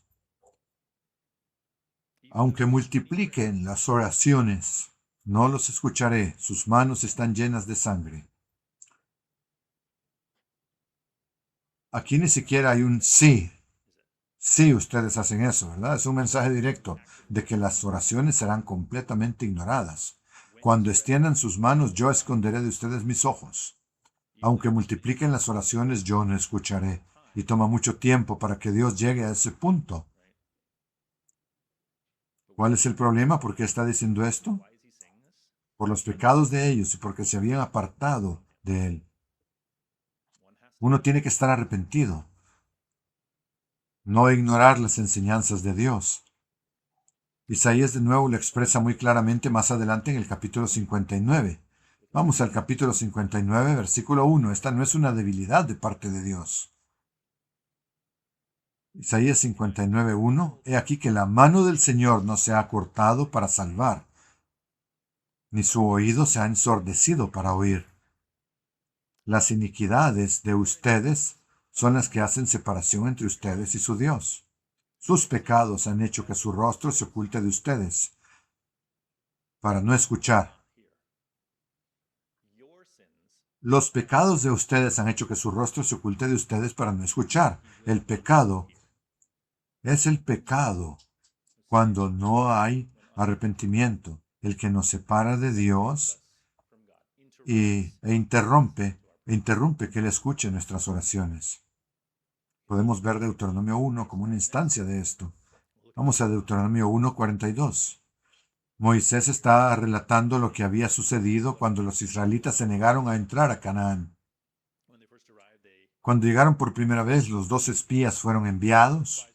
Aunque multipliquen las oraciones, no los escucharé. Sus manos están llenas de sangre. Aquí ni siquiera hay un sí. Sí, ustedes hacen eso, ¿verdad? Es un mensaje directo de que las oraciones serán completamente ignoradas. Cuando extiendan sus manos, yo esconderé de ustedes mis ojos. Aunque multipliquen las oraciones, yo no escucharé. Y toma mucho tiempo para que Dios llegue a ese punto. ¿Cuál es el problema? ¿Por qué está diciendo esto? Por los pecados de ellos y porque se habían apartado de Él. Uno tiene que estar arrepentido. No ignorar las enseñanzas de Dios. Isaías de nuevo lo expresa muy claramente más adelante en el capítulo 59. Vamos al capítulo 59, versículo 1. Esta no es una debilidad de parte de Dios. Isaías 59, 1. He aquí que la mano del Señor no se ha cortado para salvar, ni su oído se ha ensordecido para oír. Las iniquidades de ustedes son las que hacen separación entre ustedes y su Dios. Sus pecados han hecho que su rostro se oculte de ustedes, para no escuchar. Los pecados de ustedes han hecho que su rostro se oculte de ustedes para no escuchar. El pecado es el pecado cuando no hay arrepentimiento, el que nos separa de Dios e interrumpe que Él escuche nuestras oraciones. Podemos ver Deuteronomio 1 como una instancia de esto. Vamos a Deuteronomio 1:42. Moisés está relatando lo que había sucedido cuando los israelitas se negaron a entrar a Canaán. Cuando llegaron por primera vez, los 2 espías fueron enviados.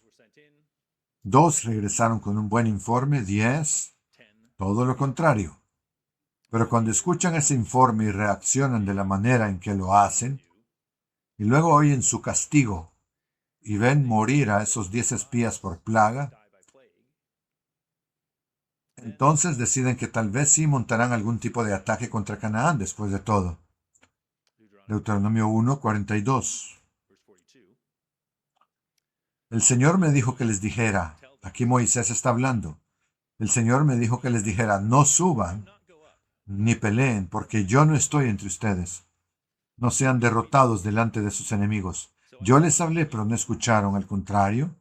2 regresaron con un buen informe, 10, todo lo contrario. Pero cuando escuchan ese informe y reaccionan de la manera en que lo hacen, y luego oyen su castigo y ven morir a esos 10 espías por plaga, entonces deciden que tal vez sí montarán algún tipo de ataque contra Canaán después de todo. Deuteronomio 1:42. El Señor me dijo que les dijera, aquí Moisés está hablando, el Señor me dijo que les dijera, no suban ni peleen, porque yo no estoy entre ustedes. No sean derrotados delante de sus enemigos. Yo les hablé, pero no escucharon. Al contrario,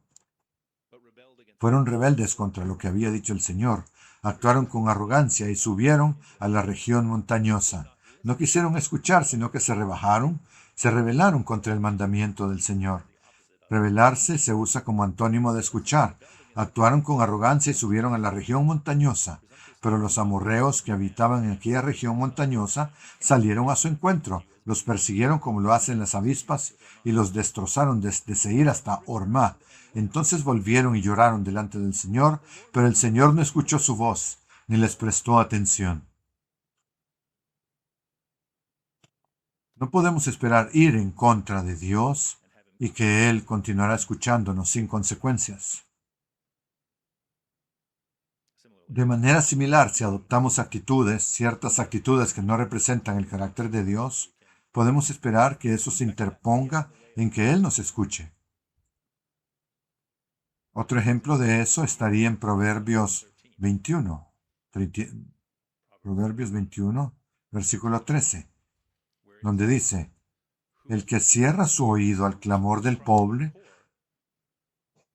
fueron rebeldes contra lo que había dicho el Señor. Actuaron con arrogancia y subieron a la región montañosa. No quisieron escuchar, sino que se rebelaron contra el mandamiento del Señor. Rebelarse se usa como antónimo de escuchar. Actuaron con arrogancia y subieron a la región montañosa. Pero los amorreos que habitaban en aquella región montañosa salieron a su encuentro. Los persiguieron como lo hacen las avispas y los destrozaron desde Seir hasta Hormá. Entonces volvieron y lloraron delante del Señor, pero el Señor no escuchó su voz, ni les prestó atención. No podemos esperar ir en contra de Dios y que Él continuará escuchándonos sin consecuencias. De manera similar, si adoptamos ciertas actitudes que no representan el carácter de Dios, podemos esperar que eso se interponga en que Él nos escuche. Otro ejemplo de eso estaría en Proverbios 21. Proverbios 21, versículo 13, donde dice, el que cierra su oído al clamor del pobre,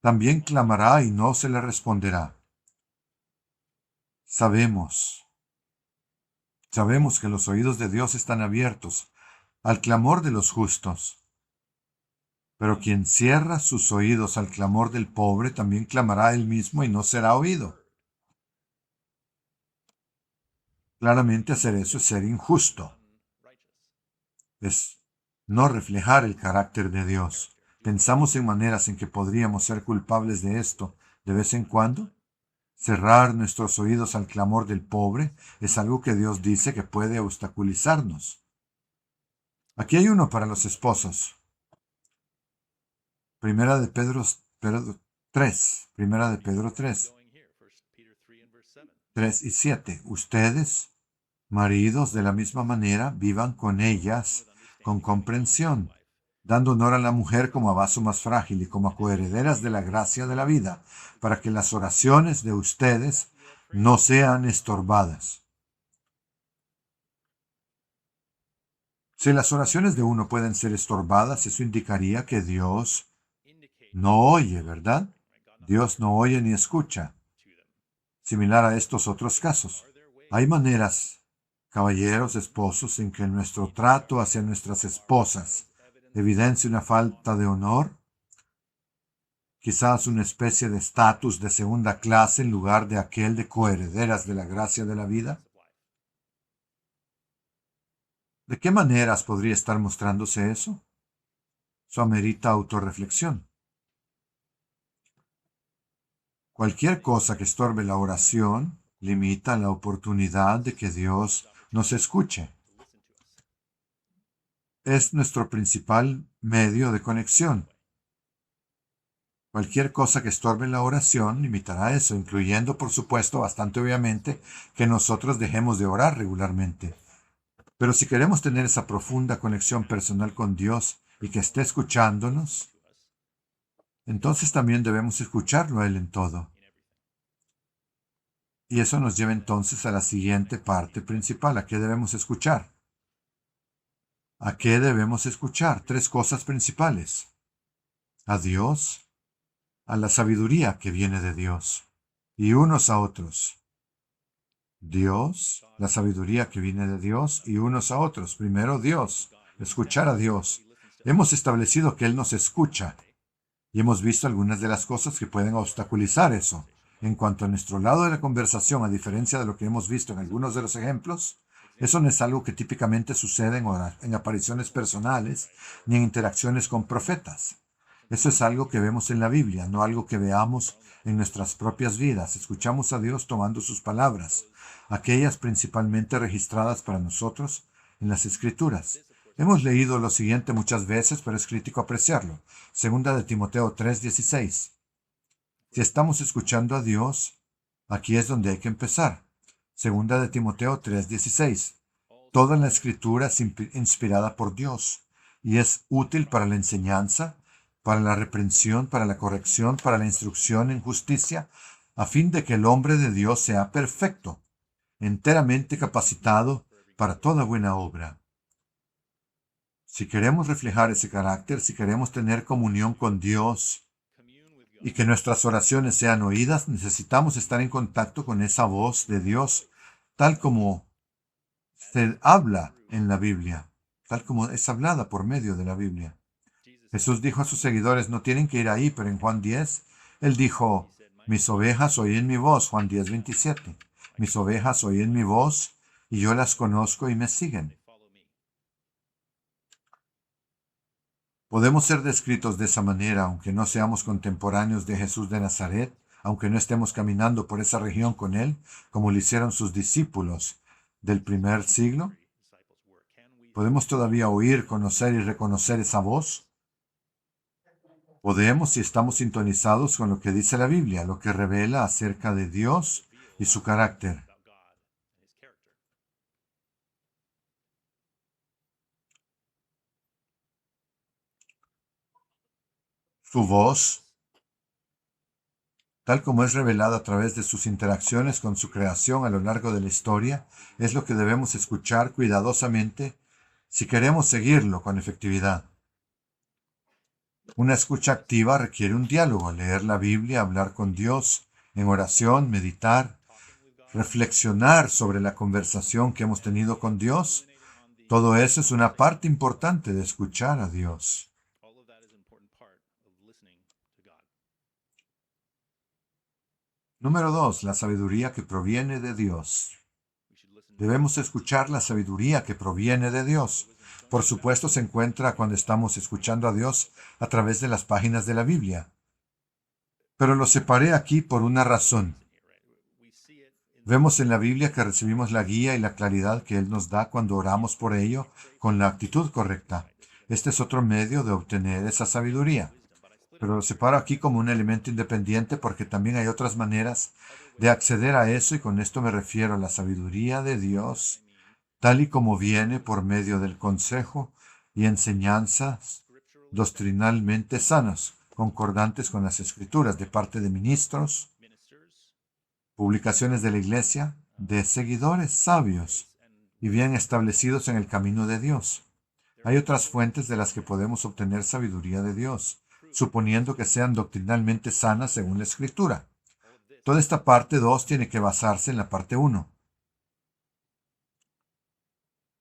también clamará y no se le responderá. Sabemos que los oídos de Dios están abiertos al clamor de los justos. Pero quien cierra sus oídos al clamor del pobre, también clamará él mismo y no será oído. Claramente hacer eso es ser injusto. Es no reflejar el carácter de Dios. ¿Pensamos en maneras en que podríamos ser culpables de esto de vez en cuando? Cerrar nuestros oídos al clamor del pobre es algo que Dios dice que puede obstaculizarnos. Aquí hay uno para los esposos. Primera de Pedro 3. Primera de Pedro 3. 3 y 7. Ustedes, maridos, de la misma manera, vivan con ellas con comprensión, dando honor a la mujer como a vaso más frágil y como a coherederas de la gracia de la vida, para que las oraciones de ustedes no sean estorbadas. Si las oraciones de uno pueden ser estorbadas, eso indicaría que Dios no oye, ¿verdad? Dios no oye ni escucha. Similar a estos otros casos. Hay maneras, caballeros, esposos, en que nuestro trato hacia nuestras esposas evidencia una falta de honor, quizás una especie de estatus de segunda clase en lugar de aquel de coherederas de la gracia de la vida. ¿De qué maneras podría estar mostrándose eso? Eso amerita autorreflexión. Cualquier cosa que estorbe la oración limita la oportunidad de que Dios nos escuche. Es nuestro principal medio de conexión. Cualquier cosa que estorbe la oración limitará eso, incluyendo, por supuesto, bastante obviamente, que nosotros dejemos de orar regularmente. Pero si queremos tener esa profunda conexión personal con Dios y que esté escuchándonos, entonces también debemos escucharlo a Él en todo. Y eso nos lleva entonces a la siguiente parte principal. ¿A qué debemos escuchar? ¿A qué debemos escuchar? Tres cosas principales. A Dios, a la sabiduría que viene de Dios, y unos a otros. Dios, la sabiduría que viene de Dios, y unos a otros. Primero Dios, escuchar a Dios. Hemos establecido que Él nos escucha, y hemos visto algunas de las cosas que pueden obstaculizar eso. En cuanto a nuestro lado de la conversación, a diferencia de lo que hemos visto en algunos de los ejemplos, eso no es algo que típicamente sucede en apariciones personales ni en interacciones con profetas. Eso es algo que vemos en la Biblia, no algo que veamos en nuestras propias vidas. Escuchamos a Dios tomando sus palabras, aquellas principalmente registradas para nosotros en las Escrituras. Hemos leído lo siguiente muchas veces, pero es crítico apreciarlo. Segunda de Timoteo 3:16. Si estamos escuchando a Dios, aquí es donde hay que empezar. Segunda de Timoteo 3:16. Toda la Escritura es inspirada por Dios y es útil para la enseñanza, para la reprensión, para la corrección, para la instrucción en justicia, a fin de que el hombre de Dios sea perfecto, enteramente capacitado para toda buena obra. Si queremos reflejar ese carácter, si queremos tener comunión con Dios y que nuestras oraciones sean oídas, necesitamos estar en contacto con esa voz de Dios, tal como se habla en la Biblia, tal como es hablada por medio de la Biblia. Jesús dijo a sus seguidores, no tienen que ir ahí, pero en Juan 10, Él dijo, mis ovejas oyen mi voz, Juan 10:27. Mis ovejas oyen mi voz y yo las conozco y me siguen. Podemos ser descritos de esa manera, aunque no seamos contemporáneos de Jesús de Nazaret, aunque no estemos caminando por esa región con Él, como lo hicieron sus discípulos del primer siglo. ¿Podemos todavía oír, conocer y reconocer esa voz? Podemos si estamos sintonizados con lo que dice la Biblia, lo que revela acerca de Dios y su carácter. Su voz, tal como es revelada a través de sus interacciones con su creación a lo largo de la historia, es lo que debemos escuchar cuidadosamente si queremos seguirlo con efectividad. Una escucha activa requiere un diálogo, leer la Biblia, hablar con Dios, en oración, meditar, reflexionar sobre la conversación que hemos tenido con Dios. Todo eso es una parte importante de escuchar a Dios. Número 2. La sabiduría que proviene de Dios. Debemos escuchar la sabiduría que proviene de Dios. Por supuesto, se encuentra cuando estamos escuchando a Dios a través de las páginas de la Biblia. Pero lo separé aquí por una razón. Vemos en la Biblia que recibimos la guía y la claridad que Él nos da cuando oramos por ello con la actitud correcta. Este es otro medio de obtener esa sabiduría. Pero lo separo aquí como un elemento independiente porque también hay otras maneras de acceder a eso y con esto me refiero a la sabiduría de Dios, tal y como viene por medio del consejo y enseñanzas doctrinalmente sanas, concordantes con las Escrituras de parte de ministros, publicaciones de la Iglesia, de seguidores sabios y bien establecidos en el camino de Dios. Hay otras fuentes de las que podemos obtener sabiduría de Dios, suponiendo que sean doctrinalmente sanas según la Escritura. Toda esta parte 2 tiene que basarse en la parte 1.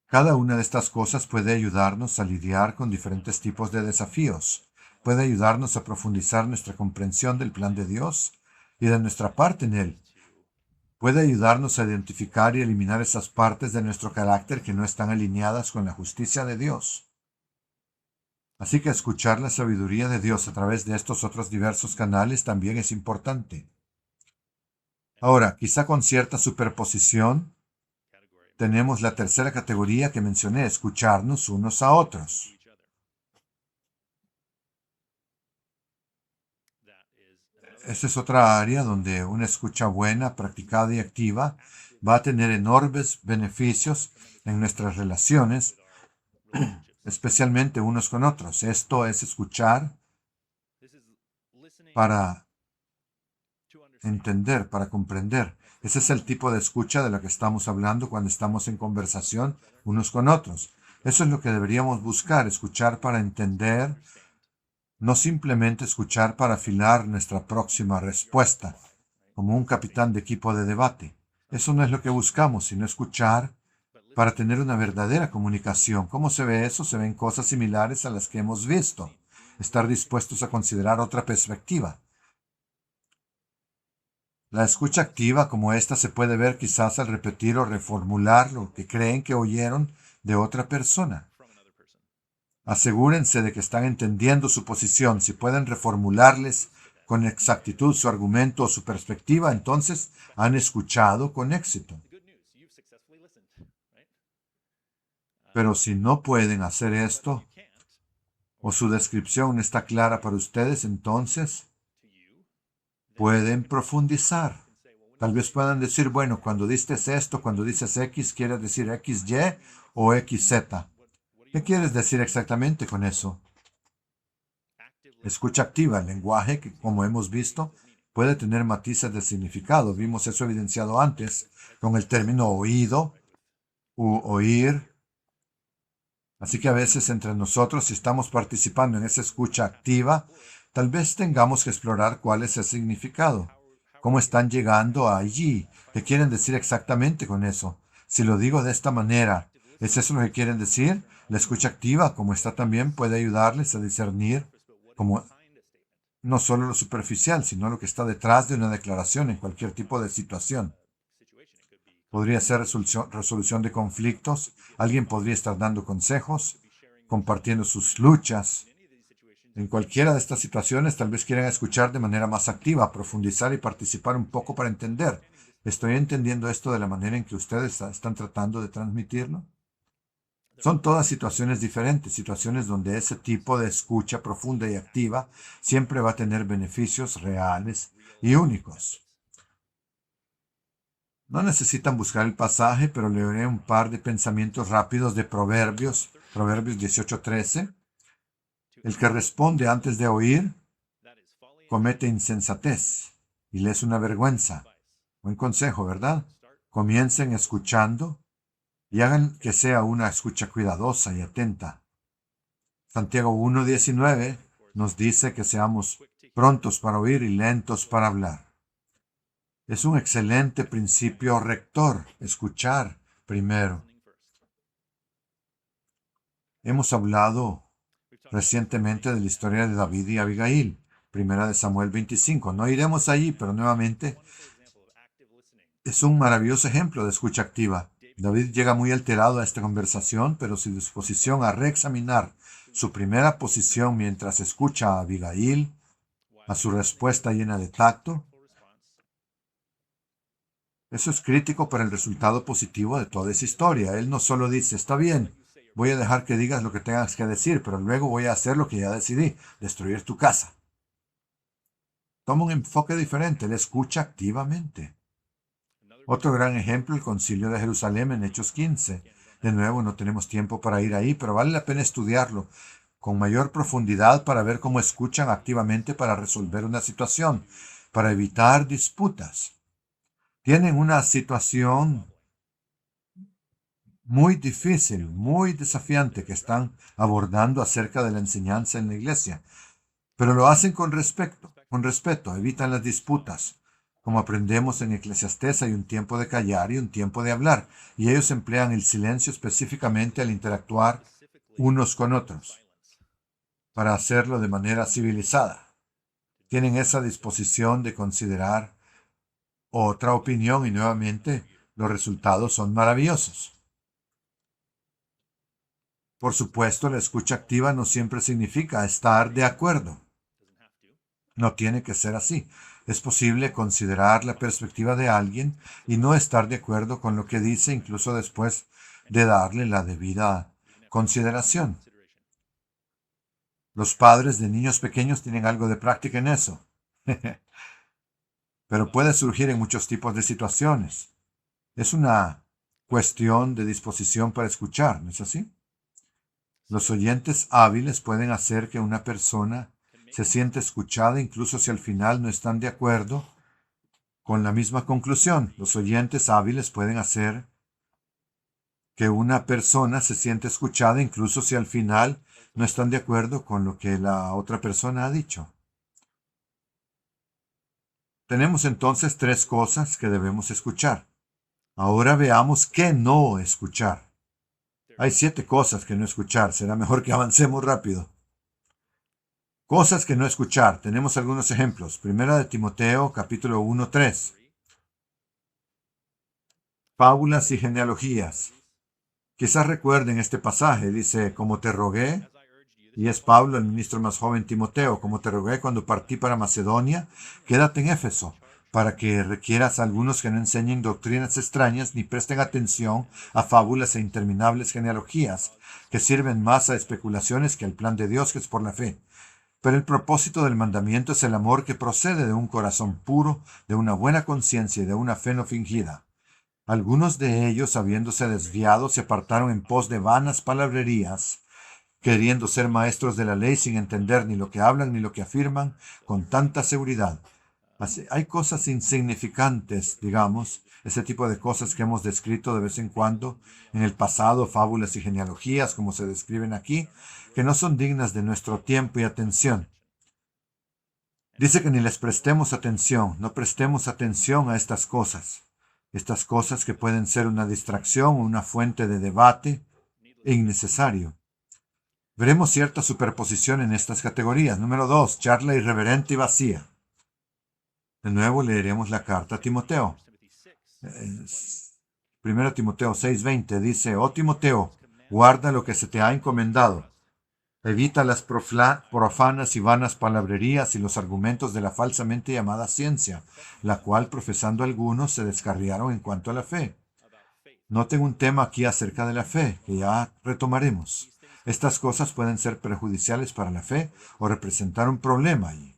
Cada una de estas cosas puede ayudarnos a lidiar con diferentes tipos de desafíos. Puede ayudarnos a profundizar nuestra comprensión del plan de Dios y de nuestra parte en Él. Puede ayudarnos a identificar y eliminar esas partes de nuestro carácter que no están alineadas con la justicia de Dios. Así que escuchar la sabiduría de Dios a través de estos otros diversos canales también es importante. Ahora, quizá con cierta superposición, tenemos la tercera categoría que mencioné, escucharnos unos a otros. Esa es otra área donde una escucha buena, practicada y activa va a tener enormes beneficios en nuestras relaciones, especialmente unos con otros. Esto es escuchar para entender, para comprender. Ese es el tipo de escucha de la que estamos hablando cuando estamos en conversación unos con otros. Eso es lo que deberíamos buscar, escuchar para entender, no simplemente escuchar para afilar nuestra próxima respuesta, como un capitán de equipo de debate. Eso no es lo que buscamos, sino escuchar para tener una verdadera comunicación. ¿Cómo se ve eso? Se ven cosas similares a las que hemos visto. Estar dispuestos a considerar otra perspectiva. La escucha activa como esta se puede ver quizás al repetir o reformular lo que creen que oyeron de otra persona. Asegúrense de que están entendiendo su posición. Si pueden reformularles con exactitud su argumento o su perspectiva, entonces han escuchado con éxito. Pero si no pueden hacer esto, o su descripción no está clara para ustedes, entonces pueden profundizar. Tal vez puedan decir, bueno, cuando dices esto, cuando dices X, ¿quieres decir XY o XZ? ¿Qué quieres decir exactamente con eso? Escucha activa, el lenguaje que, como hemos visto, puede tener matices de significado. Vimos eso evidenciado antes con el término oído u oír. Así que a veces entre nosotros, si estamos participando en esa escucha activa, tal vez tengamos que explorar cuál es el significado. ¿Cómo están llegando allí? ¿Qué quieren decir exactamente con eso? Si lo digo de esta manera, ¿es eso lo que quieren decir? La escucha activa, como está también, puede ayudarles a discernir como no solo lo superficial, sino lo que está detrás de una declaración en cualquier tipo de situación. Podría ser resolución de conflictos, alguien podría estar dando consejos, compartiendo sus luchas, En cualquiera de estas situaciones tal vez quieran escuchar de manera más activa, profundizar y participar un poco para entender. ¿Estoy entendiendo esto de la manera en que ustedes están tratando de transmitirlo? Son todas situaciones diferentes, situaciones donde ese tipo de escucha profunda y activa siempre va a tener beneficios reales y únicos. No necesitan buscar el pasaje, pero leeré un par de pensamientos rápidos de Proverbios, Proverbios 18:13. El que responde antes de oír, comete insensatez y le es una vergüenza. Buen consejo, ¿verdad? Comiencen escuchando y hagan que sea una escucha cuidadosa y atenta. Santiago 1:19 nos dice que seamos prontos para oír y lentos para hablar. Es un excelente principio rector, escuchar primero. Hemos hablado recientemente de la historia de David y Abigail, primera de Samuel 25. No iremos allí, pero nuevamente es un maravilloso ejemplo de escucha activa. David llega muy alterado a esta conversación, pero su disposición a reexaminar su primera posición mientras escucha a Abigail, a su respuesta llena de tacto, eso es crítico para el resultado positivo de toda esa historia. Él no solo dice, está bien, voy a dejar que digas lo que tengas que decir, pero luego voy a hacer lo que ya decidí, destruir tu casa. Toma un enfoque diferente, él escucha activamente. Otro gran ejemplo, el Concilio de Jerusalén en Hechos 15. De nuevo, no tenemos tiempo para ir ahí, pero vale la pena estudiarlo con mayor profundidad para ver cómo escuchan activamente para resolver una situación, para evitar disputas. Tienen una situación muy difícil, muy desafiante que están abordando acerca de la enseñanza en la iglesia, pero lo hacen con respeto, evitan las disputas. Como aprendemos en Eclesiastés, hay un tiempo de callar y un tiempo de hablar, y ellos emplean el silencio específicamente al interactuar unos con otros, para hacerlo de manera civilizada. Tienen esa disposición de considerar otra opinión y nuevamente los resultados son maravillosos. Por supuesto, la escucha activa no siempre significa estar de acuerdo. No tiene que ser así. Es posible considerar la perspectiva de alguien y no estar de acuerdo con lo que dice, incluso después de darle la debida consideración. Los padres de niños pequeños tienen algo de práctica en eso. Pero puede surgir en muchos tipos de situaciones. Es una cuestión de disposición para escuchar, ¿no es así? Los oyentes hábiles pueden hacer que una persona se sienta escuchada incluso si al final no están de acuerdo con la misma conclusión. Los oyentes hábiles pueden hacer que una persona se sienta escuchada incluso si al final no están de acuerdo con lo que la otra persona ha dicho. Tenemos entonces 3 cosas que debemos escuchar. Ahora veamos qué no escuchar. Hay 7 cosas que no escuchar. Será mejor que avancemos rápido. Cosas que no escuchar. Tenemos algunos ejemplos. Primera de Timoteo, capítulo 1:3. Fábulas y genealogías. Quizás recuerden este pasaje. Dice, como te rogué, y es Pablo, el ministro más joven Timoteo, como te rogué cuando partí para Macedonia, quédate en Éfeso, para que requieras a algunos que no enseñen doctrinas extrañas ni presten atención a fábulas e interminables genealogías, que sirven más a especulaciones que al plan de Dios que es por la fe. Pero el propósito del mandamiento es el amor que procede de un corazón puro, de una buena conciencia y de una fe no fingida. Algunos de ellos, habiéndose desviado, se apartaron en pos de vanas palabrerías, queriendo ser maestros de la ley sin entender ni lo que hablan ni lo que afirman con tanta seguridad. Hay cosas insignificantes, digamos, ese tipo de cosas que hemos descrito de vez en cuando en el pasado, fábulas y genealogías, como se describen aquí, que no son dignas de nuestro tiempo y atención. Dice que ni les prestemos atención, no prestemos atención a estas cosas que pueden ser una distracción o una fuente de debate innecesario. Veremos cierta superposición en estas categorías. Número 2, charla irreverente y vacía. De nuevo leeremos la carta a Timoteo. 1 Timoteo 6:20 dice, oh Timoteo, guarda lo que se te ha encomendado. Evita las profanas y vanas palabrerías y los argumentos de la falsamente llamada ciencia, la cual, profesando algunos, se descarriaron en cuanto a la fe. Noten un tema aquí acerca de la fe, que ya retomaremos. Estas cosas pueden ser perjudiciales para la fe o representar un problema allí.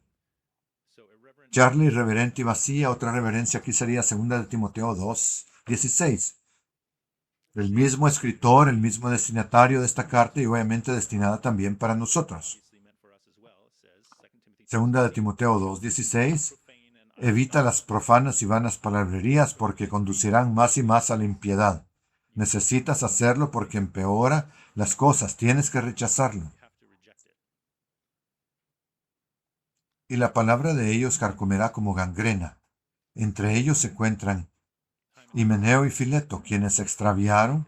Charlie, irreverente y vacía. Otra reverencia aquí sería 2 de Timoteo 2:16. El mismo escritor, el mismo destinatario de esta carta y obviamente destinada también para nosotros. 2 de Timoteo 2:16. Evita las profanas y vanas palabrerías porque conducirán más y más a la impiedad. Necesitas hacerlo porque empeora las cosas. Tienes que rechazarlo. Y la palabra de ellos carcomerá como gangrena. Entre ellos se encuentran Himeneo y Fileto, quienes se extraviaron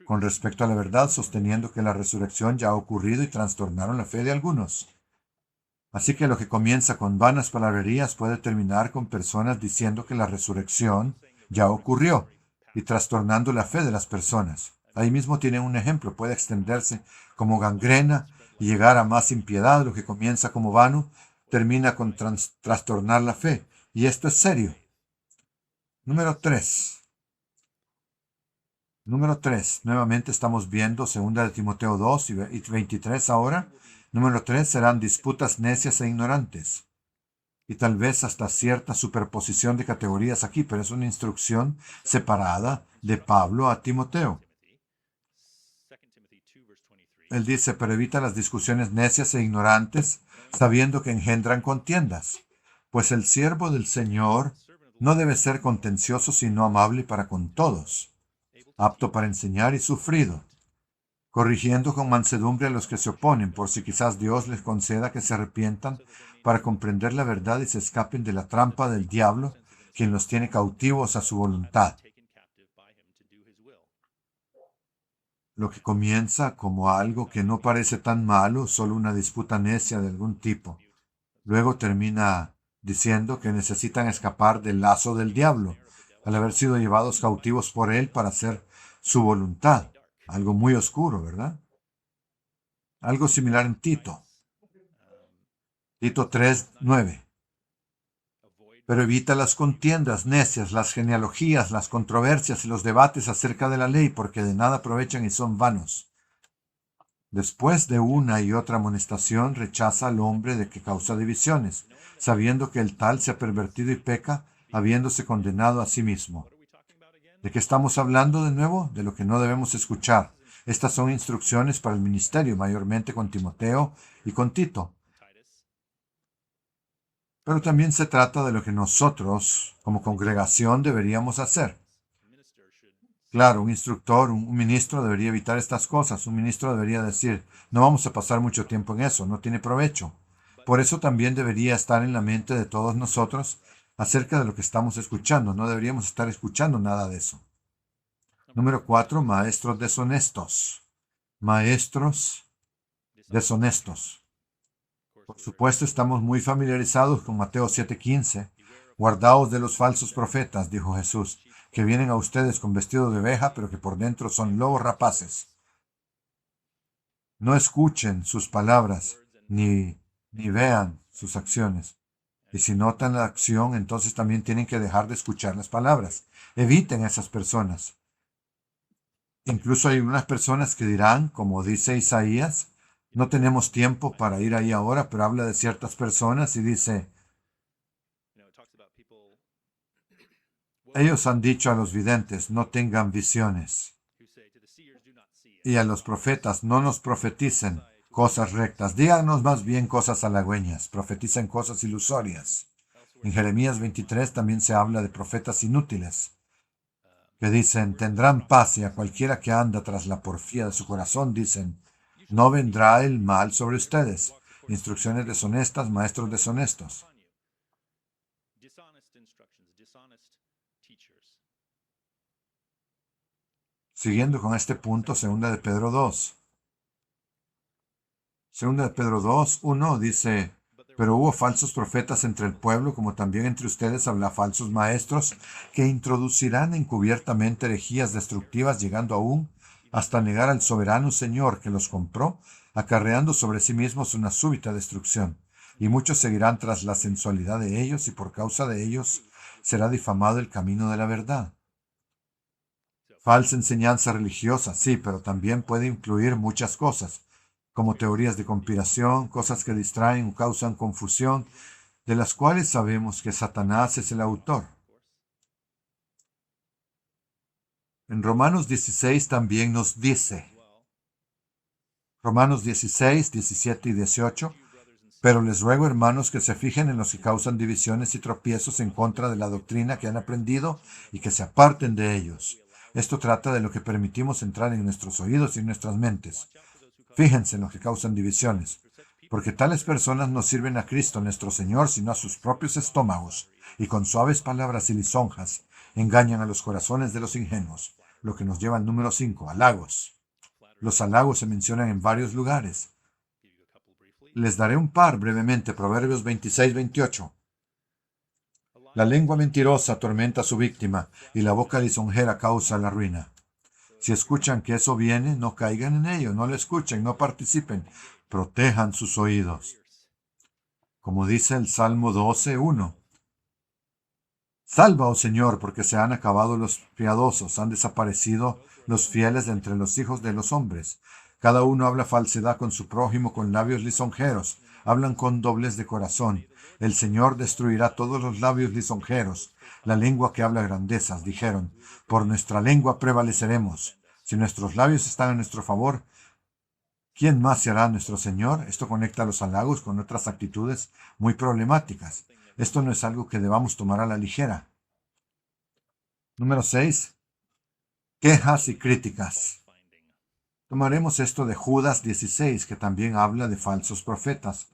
con respecto a la verdad, sosteniendo que la resurrección ya ha ocurrido y trastornaron la fe de algunos. Así que lo que comienza con vanas palabrerías puede terminar con personas diciendo que la resurrección ya ocurrió y trastornando la fe de las personas. Ahí mismo tienen un ejemplo, puede extenderse como gangrena y llegar a más impiedad. Lo que comienza como vano termina con trastornar la fe. Y esto es serio. Número 3. Nuevamente estamos viendo 2 de Timoteo 2 y 23 ahora. Número 3, serán disputas necias e ignorantes. Y tal vez hasta cierta superposición de categorías aquí, pero es una instrucción separada de Pablo a Timoteo. Él dice, pero evita las discusiones necias e ignorantes, sabiendo que engendran contiendas. Pues el siervo del Señor no debe ser contencioso, sino amable para con todos, apto para enseñar y sufrido, corrigiendo con mansedumbre a los que se oponen, por si quizás Dios les conceda que se arrepientan para comprender la verdad y se escapen de la trampa del diablo, quien los tiene cautivos a su voluntad. Lo que comienza como algo que no parece tan malo, solo una disputa necia de algún tipo, luego termina diciendo que necesitan escapar del lazo del diablo, al haber sido llevados cautivos por él para hacer su voluntad. Algo muy oscuro, ¿verdad? Algo similar en Tito. Tito 3:9. Pero evita las contiendas necias, las genealogías, las controversias y los debates acerca de la ley, porque de nada aprovechan y son vanos. Después de una y otra amonestación, rechaza al hombre de que causa divisiones, sabiendo que el tal se ha pervertido y peca, habiéndose condenado a sí mismo. ¿De qué estamos hablando de nuevo? De lo que no debemos escuchar. Estas son instrucciones para el ministerio, mayormente con Timoteo y con Tito. Pero también se trata de lo que nosotros, como congregación, deberíamos hacer. Claro, un instructor, un ministro debería evitar estas cosas. Un ministro debería decir, no vamos a pasar mucho tiempo en eso, no tiene provecho. Por eso también debería estar en la mente de todos nosotros acerca de lo que estamos escuchando. No deberíamos estar escuchando nada de eso. Número 4, maestros deshonestos. Maestros deshonestos. Por supuesto, estamos muy familiarizados con Mateo 7:15. Guardaos de los falsos profetas, dijo Jesús, que vienen a ustedes con vestido de oveja, pero que por dentro son lobos rapaces. No escuchen sus palabras, ni vean sus acciones. Y si notan la acción, entonces también tienen que dejar de escuchar las palabras. Eviten a esas personas. Incluso hay unas personas que dirán, como dice Isaías, no tenemos tiempo para ir ahí ahora, pero habla de ciertas personas y dice, ellos han dicho a los videntes, no tengan visiones. Y a los profetas, no nos profeticen cosas rectas, díganos más bien cosas halagüeñas, profeticen cosas ilusorias. En Jeremías 23 también se habla de profetas inútiles, que dicen, tendrán paz, y a cualquiera que anda tras la porfía de su corazón dicen, no vendrá el mal sobre ustedes. Instrucciones deshonestas, maestros deshonestos. Siguiendo con este punto, 2 de Pedro 2. 2 de Pedro 2:1 dice, pero hubo falsos profetas entre el pueblo, como también entre ustedes habrá falsos maestros, que introducirán encubiertamente herejías destructivas, llegando aún hasta negar al soberano Señor que los compró, acarreando sobre sí mismos una súbita destrucción. Y muchos seguirán tras la sensualidad de ellos, y por causa de ellos será difamado el camino de la verdad. Falsa enseñanza religiosa, sí, pero también puede incluir muchas cosas, como teorías de conspiración, cosas que distraen o causan confusión, de las cuales sabemos que Satanás es el autor. En Romanos 16 también nos dice, Romanos 16, 17 y 18, pero les ruego, hermanos, que se fijen en los que causan divisiones y tropiezos en contra de la doctrina que han aprendido y que se aparten de ellos. Esto trata de lo que permitimos entrar en nuestros oídos y en nuestras mentes. Fíjense en los que causan divisiones, porque tales personas no sirven a Cristo nuestro Señor, sino a sus propios estómagos, y con suaves palabras y lisonjas engañan a los corazones de los ingenuos, lo que nos lleva al número 5, halagos. Los halagos se mencionan en varios lugares. Les daré un par brevemente, Proverbios 26-28. La lengua mentirosa atormenta a su víctima, y la boca lisonjera causa la ruina. Si escuchan que eso viene, no caigan en ello, no lo escuchen, no participen, protejan sus oídos. Como dice el Salmo 12:1. Salva, oh Señor, porque se han acabado los piadosos, han desaparecido los fieles de entre los hijos de los hombres. Cada uno habla falsedad con su prójimo con labios lisonjeros, hablan con doblez de corazón. El Señor destruirá todos los labios lisonjeros. La lengua que habla grandezas, dijeron, por nuestra lengua prevaleceremos. Si nuestros labios están a nuestro favor, ¿quién más se hará nuestro Señor? Esto conecta los halagos con otras actitudes muy problemáticas. Esto no es algo que debamos tomar a la ligera. Número 6. Quejas y críticas. Tomaremos esto de Judas 16, que también habla de falsos profetas,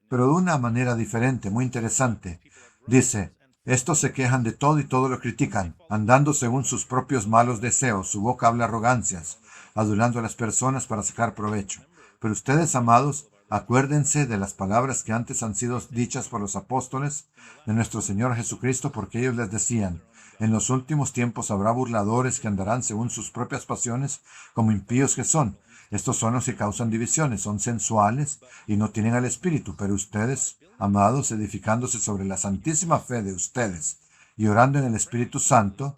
pero de una manera diferente, muy interesante. Dice, estos se quejan de todo y todo lo critican, andando según sus propios malos deseos, su boca habla arrogancias, adulando a las personas para sacar provecho. Pero ustedes, amados, acuérdense de las palabras que antes han sido dichas por los apóstoles de nuestro Señor Jesucristo, porque ellos les decían, en los últimos tiempos habrá burladores que andarán según sus propias pasiones, como impíos que son. Estos son los que causan divisiones, son sensuales y no tienen al Espíritu, pero ustedes, amados, edificándose sobre la santísima fe de ustedes y orando en el Espíritu Santo,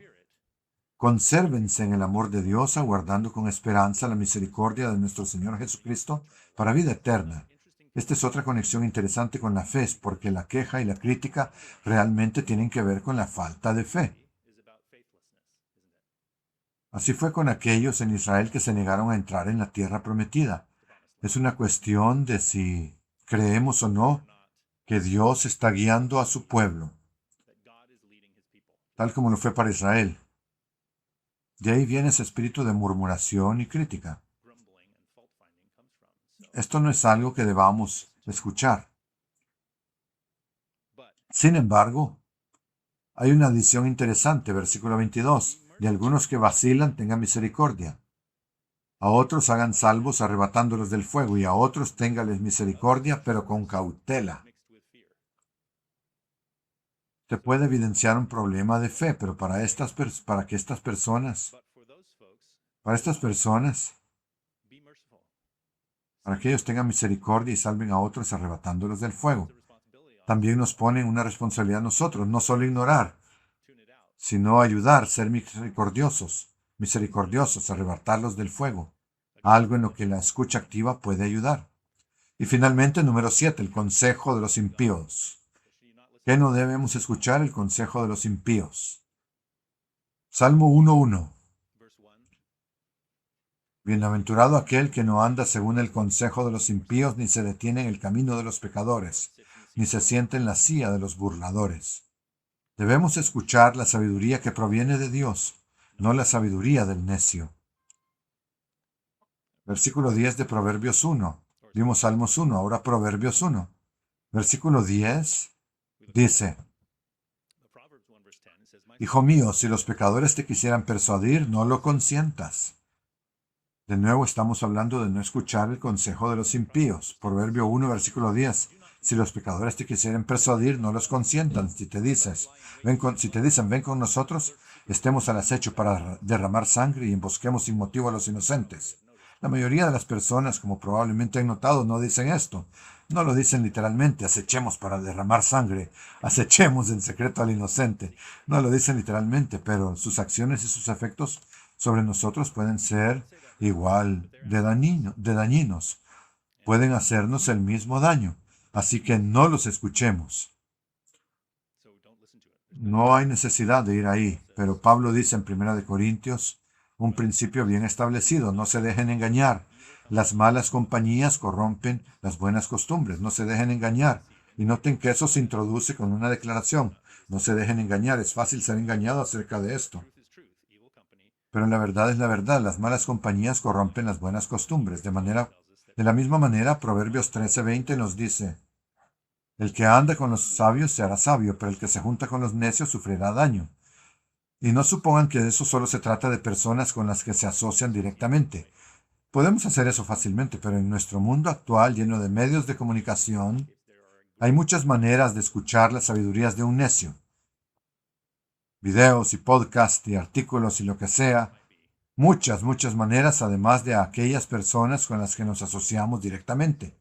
consérvense en el amor de Dios, aguardando con esperanza la misericordia de nuestro Señor Jesucristo para vida eterna. Esta es otra conexión interesante con la fe, porque la queja y la crítica realmente tienen que ver con la falta de fe. Así fue con aquellos en Israel que se negaron a entrar en la tierra prometida. Es una cuestión de si creemos o no que Dios está guiando a su pueblo, tal como lo fue para Israel. De ahí viene ese espíritu de murmuración y crítica. Esto no es algo que debamos escuchar. Sin embargo, hay una adición interesante, versículo 22. De algunos que vacilan, tenga misericordia. A otros hagan salvos arrebatándolos del fuego, y a otros téngales misericordia, pero con cautela. Se puede evidenciar un problema de fe, pero para estas personas, para que ellos tengan misericordia y salven a otros arrebatándolos del fuego. También nos ponen una responsabilidad a nosotros, no solo ignorar, sino ayudar, ser misericordiosos, arrebatarlos del fuego, algo en lo que la escucha activa puede ayudar. Y finalmente, número 7, el consejo de los impíos. ¿Qué no debemos escuchar? El consejo de los impíos. Salmo 1:1. Bienaventurado aquel que no anda según el consejo de los impíos, ni se detiene en el camino de los pecadores, ni se sienta en la silla de los burladores. Debemos escuchar la sabiduría que proviene de Dios, no la sabiduría del necio. Versículo 10 de Proverbios 1. Vimos Salmos 1, ahora Proverbios 1. Versículo 10 dice, Hijo mío, si los pecadores te quisieran persuadir, no lo consientas. De nuevo estamos hablando de no escuchar el consejo de los impíos. Proverbio 1, versículo 10. Si los pecadores te quisieran persuadir, no los consientan. Si te dicen, ven con nosotros, estemos al acecho para derramar sangre y embosquemos sin motivo a los inocentes. La mayoría de las personas, como probablemente han notado, no dicen esto. No lo dicen literalmente, acechemos para derramar sangre, acechemos en secreto al inocente. No lo dicen literalmente, pero sus acciones y sus efectos sobre nosotros pueden ser igual de dañinos. Pueden hacernos el mismo daño. Así que no los escuchemos. No hay necesidad de ir ahí, pero Pablo dice en 1 Corintios un principio bien establecido: no se dejen engañar. Las malas compañías corrompen las buenas costumbres. No se dejen engañar. Y noten que eso se introduce con una declaración. No se dejen engañar. Es fácil ser engañado acerca de esto. Pero la verdad es la verdad. Las malas compañías corrompen las buenas costumbres. De la misma manera, Proverbios 13:20 nos dice: el que anda con los sabios se hará sabio, pero el que se junta con los necios sufrirá daño. Y no supongan que eso solo se trata de personas con las que se asocian directamente. Podemos hacer eso fácilmente, pero en nuestro mundo actual, lleno de medios de comunicación, hay muchas maneras de escuchar las sabidurías de un necio. Videos y podcasts y artículos y lo que sea. Muchas, muchas maneras, además de aquellas personas con las que nos asociamos directamente.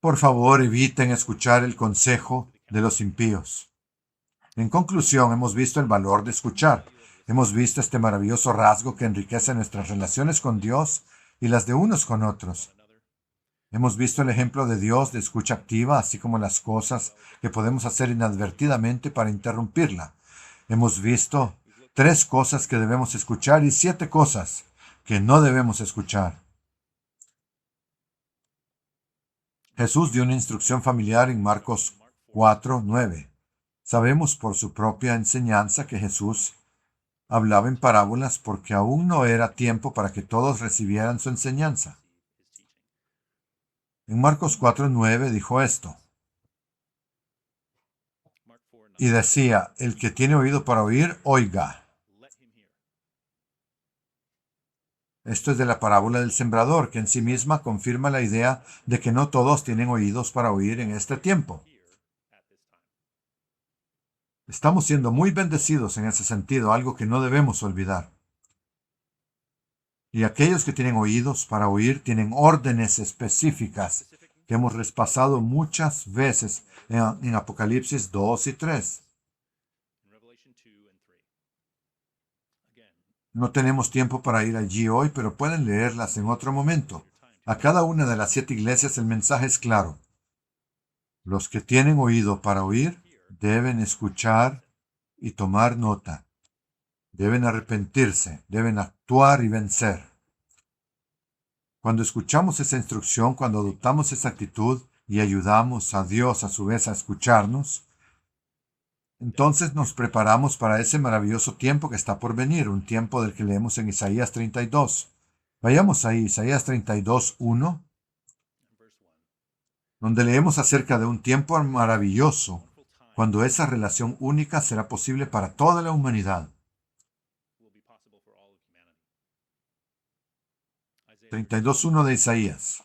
Por favor, eviten escuchar el consejo de los impíos. En conclusión, hemos visto el valor de escuchar. Hemos visto este maravilloso rasgo que enriquece nuestras relaciones con Dios y las de unos con otros. Hemos visto el ejemplo de Dios de escucha activa, así como las cosas que podemos hacer inadvertidamente para interrumpirla. Hemos visto 3 cosas que debemos escuchar y 7 cosas que no debemos escuchar. Jesús dio una instrucción familiar en Marcos 4:9. Sabemos por su propia enseñanza que Jesús hablaba en parábolas porque aún no era tiempo para que todos recibieran su enseñanza. En Marcos 4:9 dijo esto, y decía: el que tiene oído para oír, oiga. Esto es de la parábola del sembrador, que en sí misma confirma la idea de que no todos tienen oídos para oír en este tiempo. Estamos siendo muy bendecidos en ese sentido, algo que no debemos olvidar. Y aquellos que tienen oídos para oír tienen órdenes específicas que hemos repasado muchas veces en Apocalipsis 2 y 3. No tenemos tiempo para ir allí hoy, pero pueden leerlas en otro momento. A cada una de las 7 iglesias el mensaje es claro. Los que tienen oído para oír deben escuchar y tomar nota. Deben arrepentirse, deben actuar y vencer. Cuando escuchamos esa instrucción, cuando adoptamos esa actitud y ayudamos a Dios a su vez a escucharnos, entonces nos preparamos para ese maravilloso tiempo que está por venir, un tiempo del que leemos en Isaías 32. Vayamos ahí, Isaías 32:1, donde leemos acerca de un tiempo maravilloso, cuando esa relación única será posible para toda la humanidad. 32:1 de Isaías.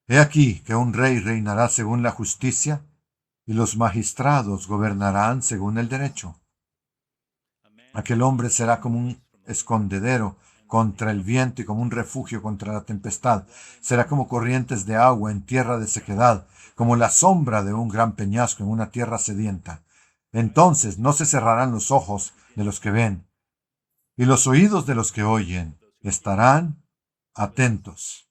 He aquí que un rey reinará según la justicia, y los magistrados gobernarán según el derecho. Aquel hombre será como un escondedero contra el viento y como un refugio contra la tempestad. Será como corrientes de agua en tierra de sequedad, como la sombra de un gran peñasco en una tierra sedienta. Entonces no se cerrarán los ojos de los que ven, y los oídos de los que oyen estarán atentos.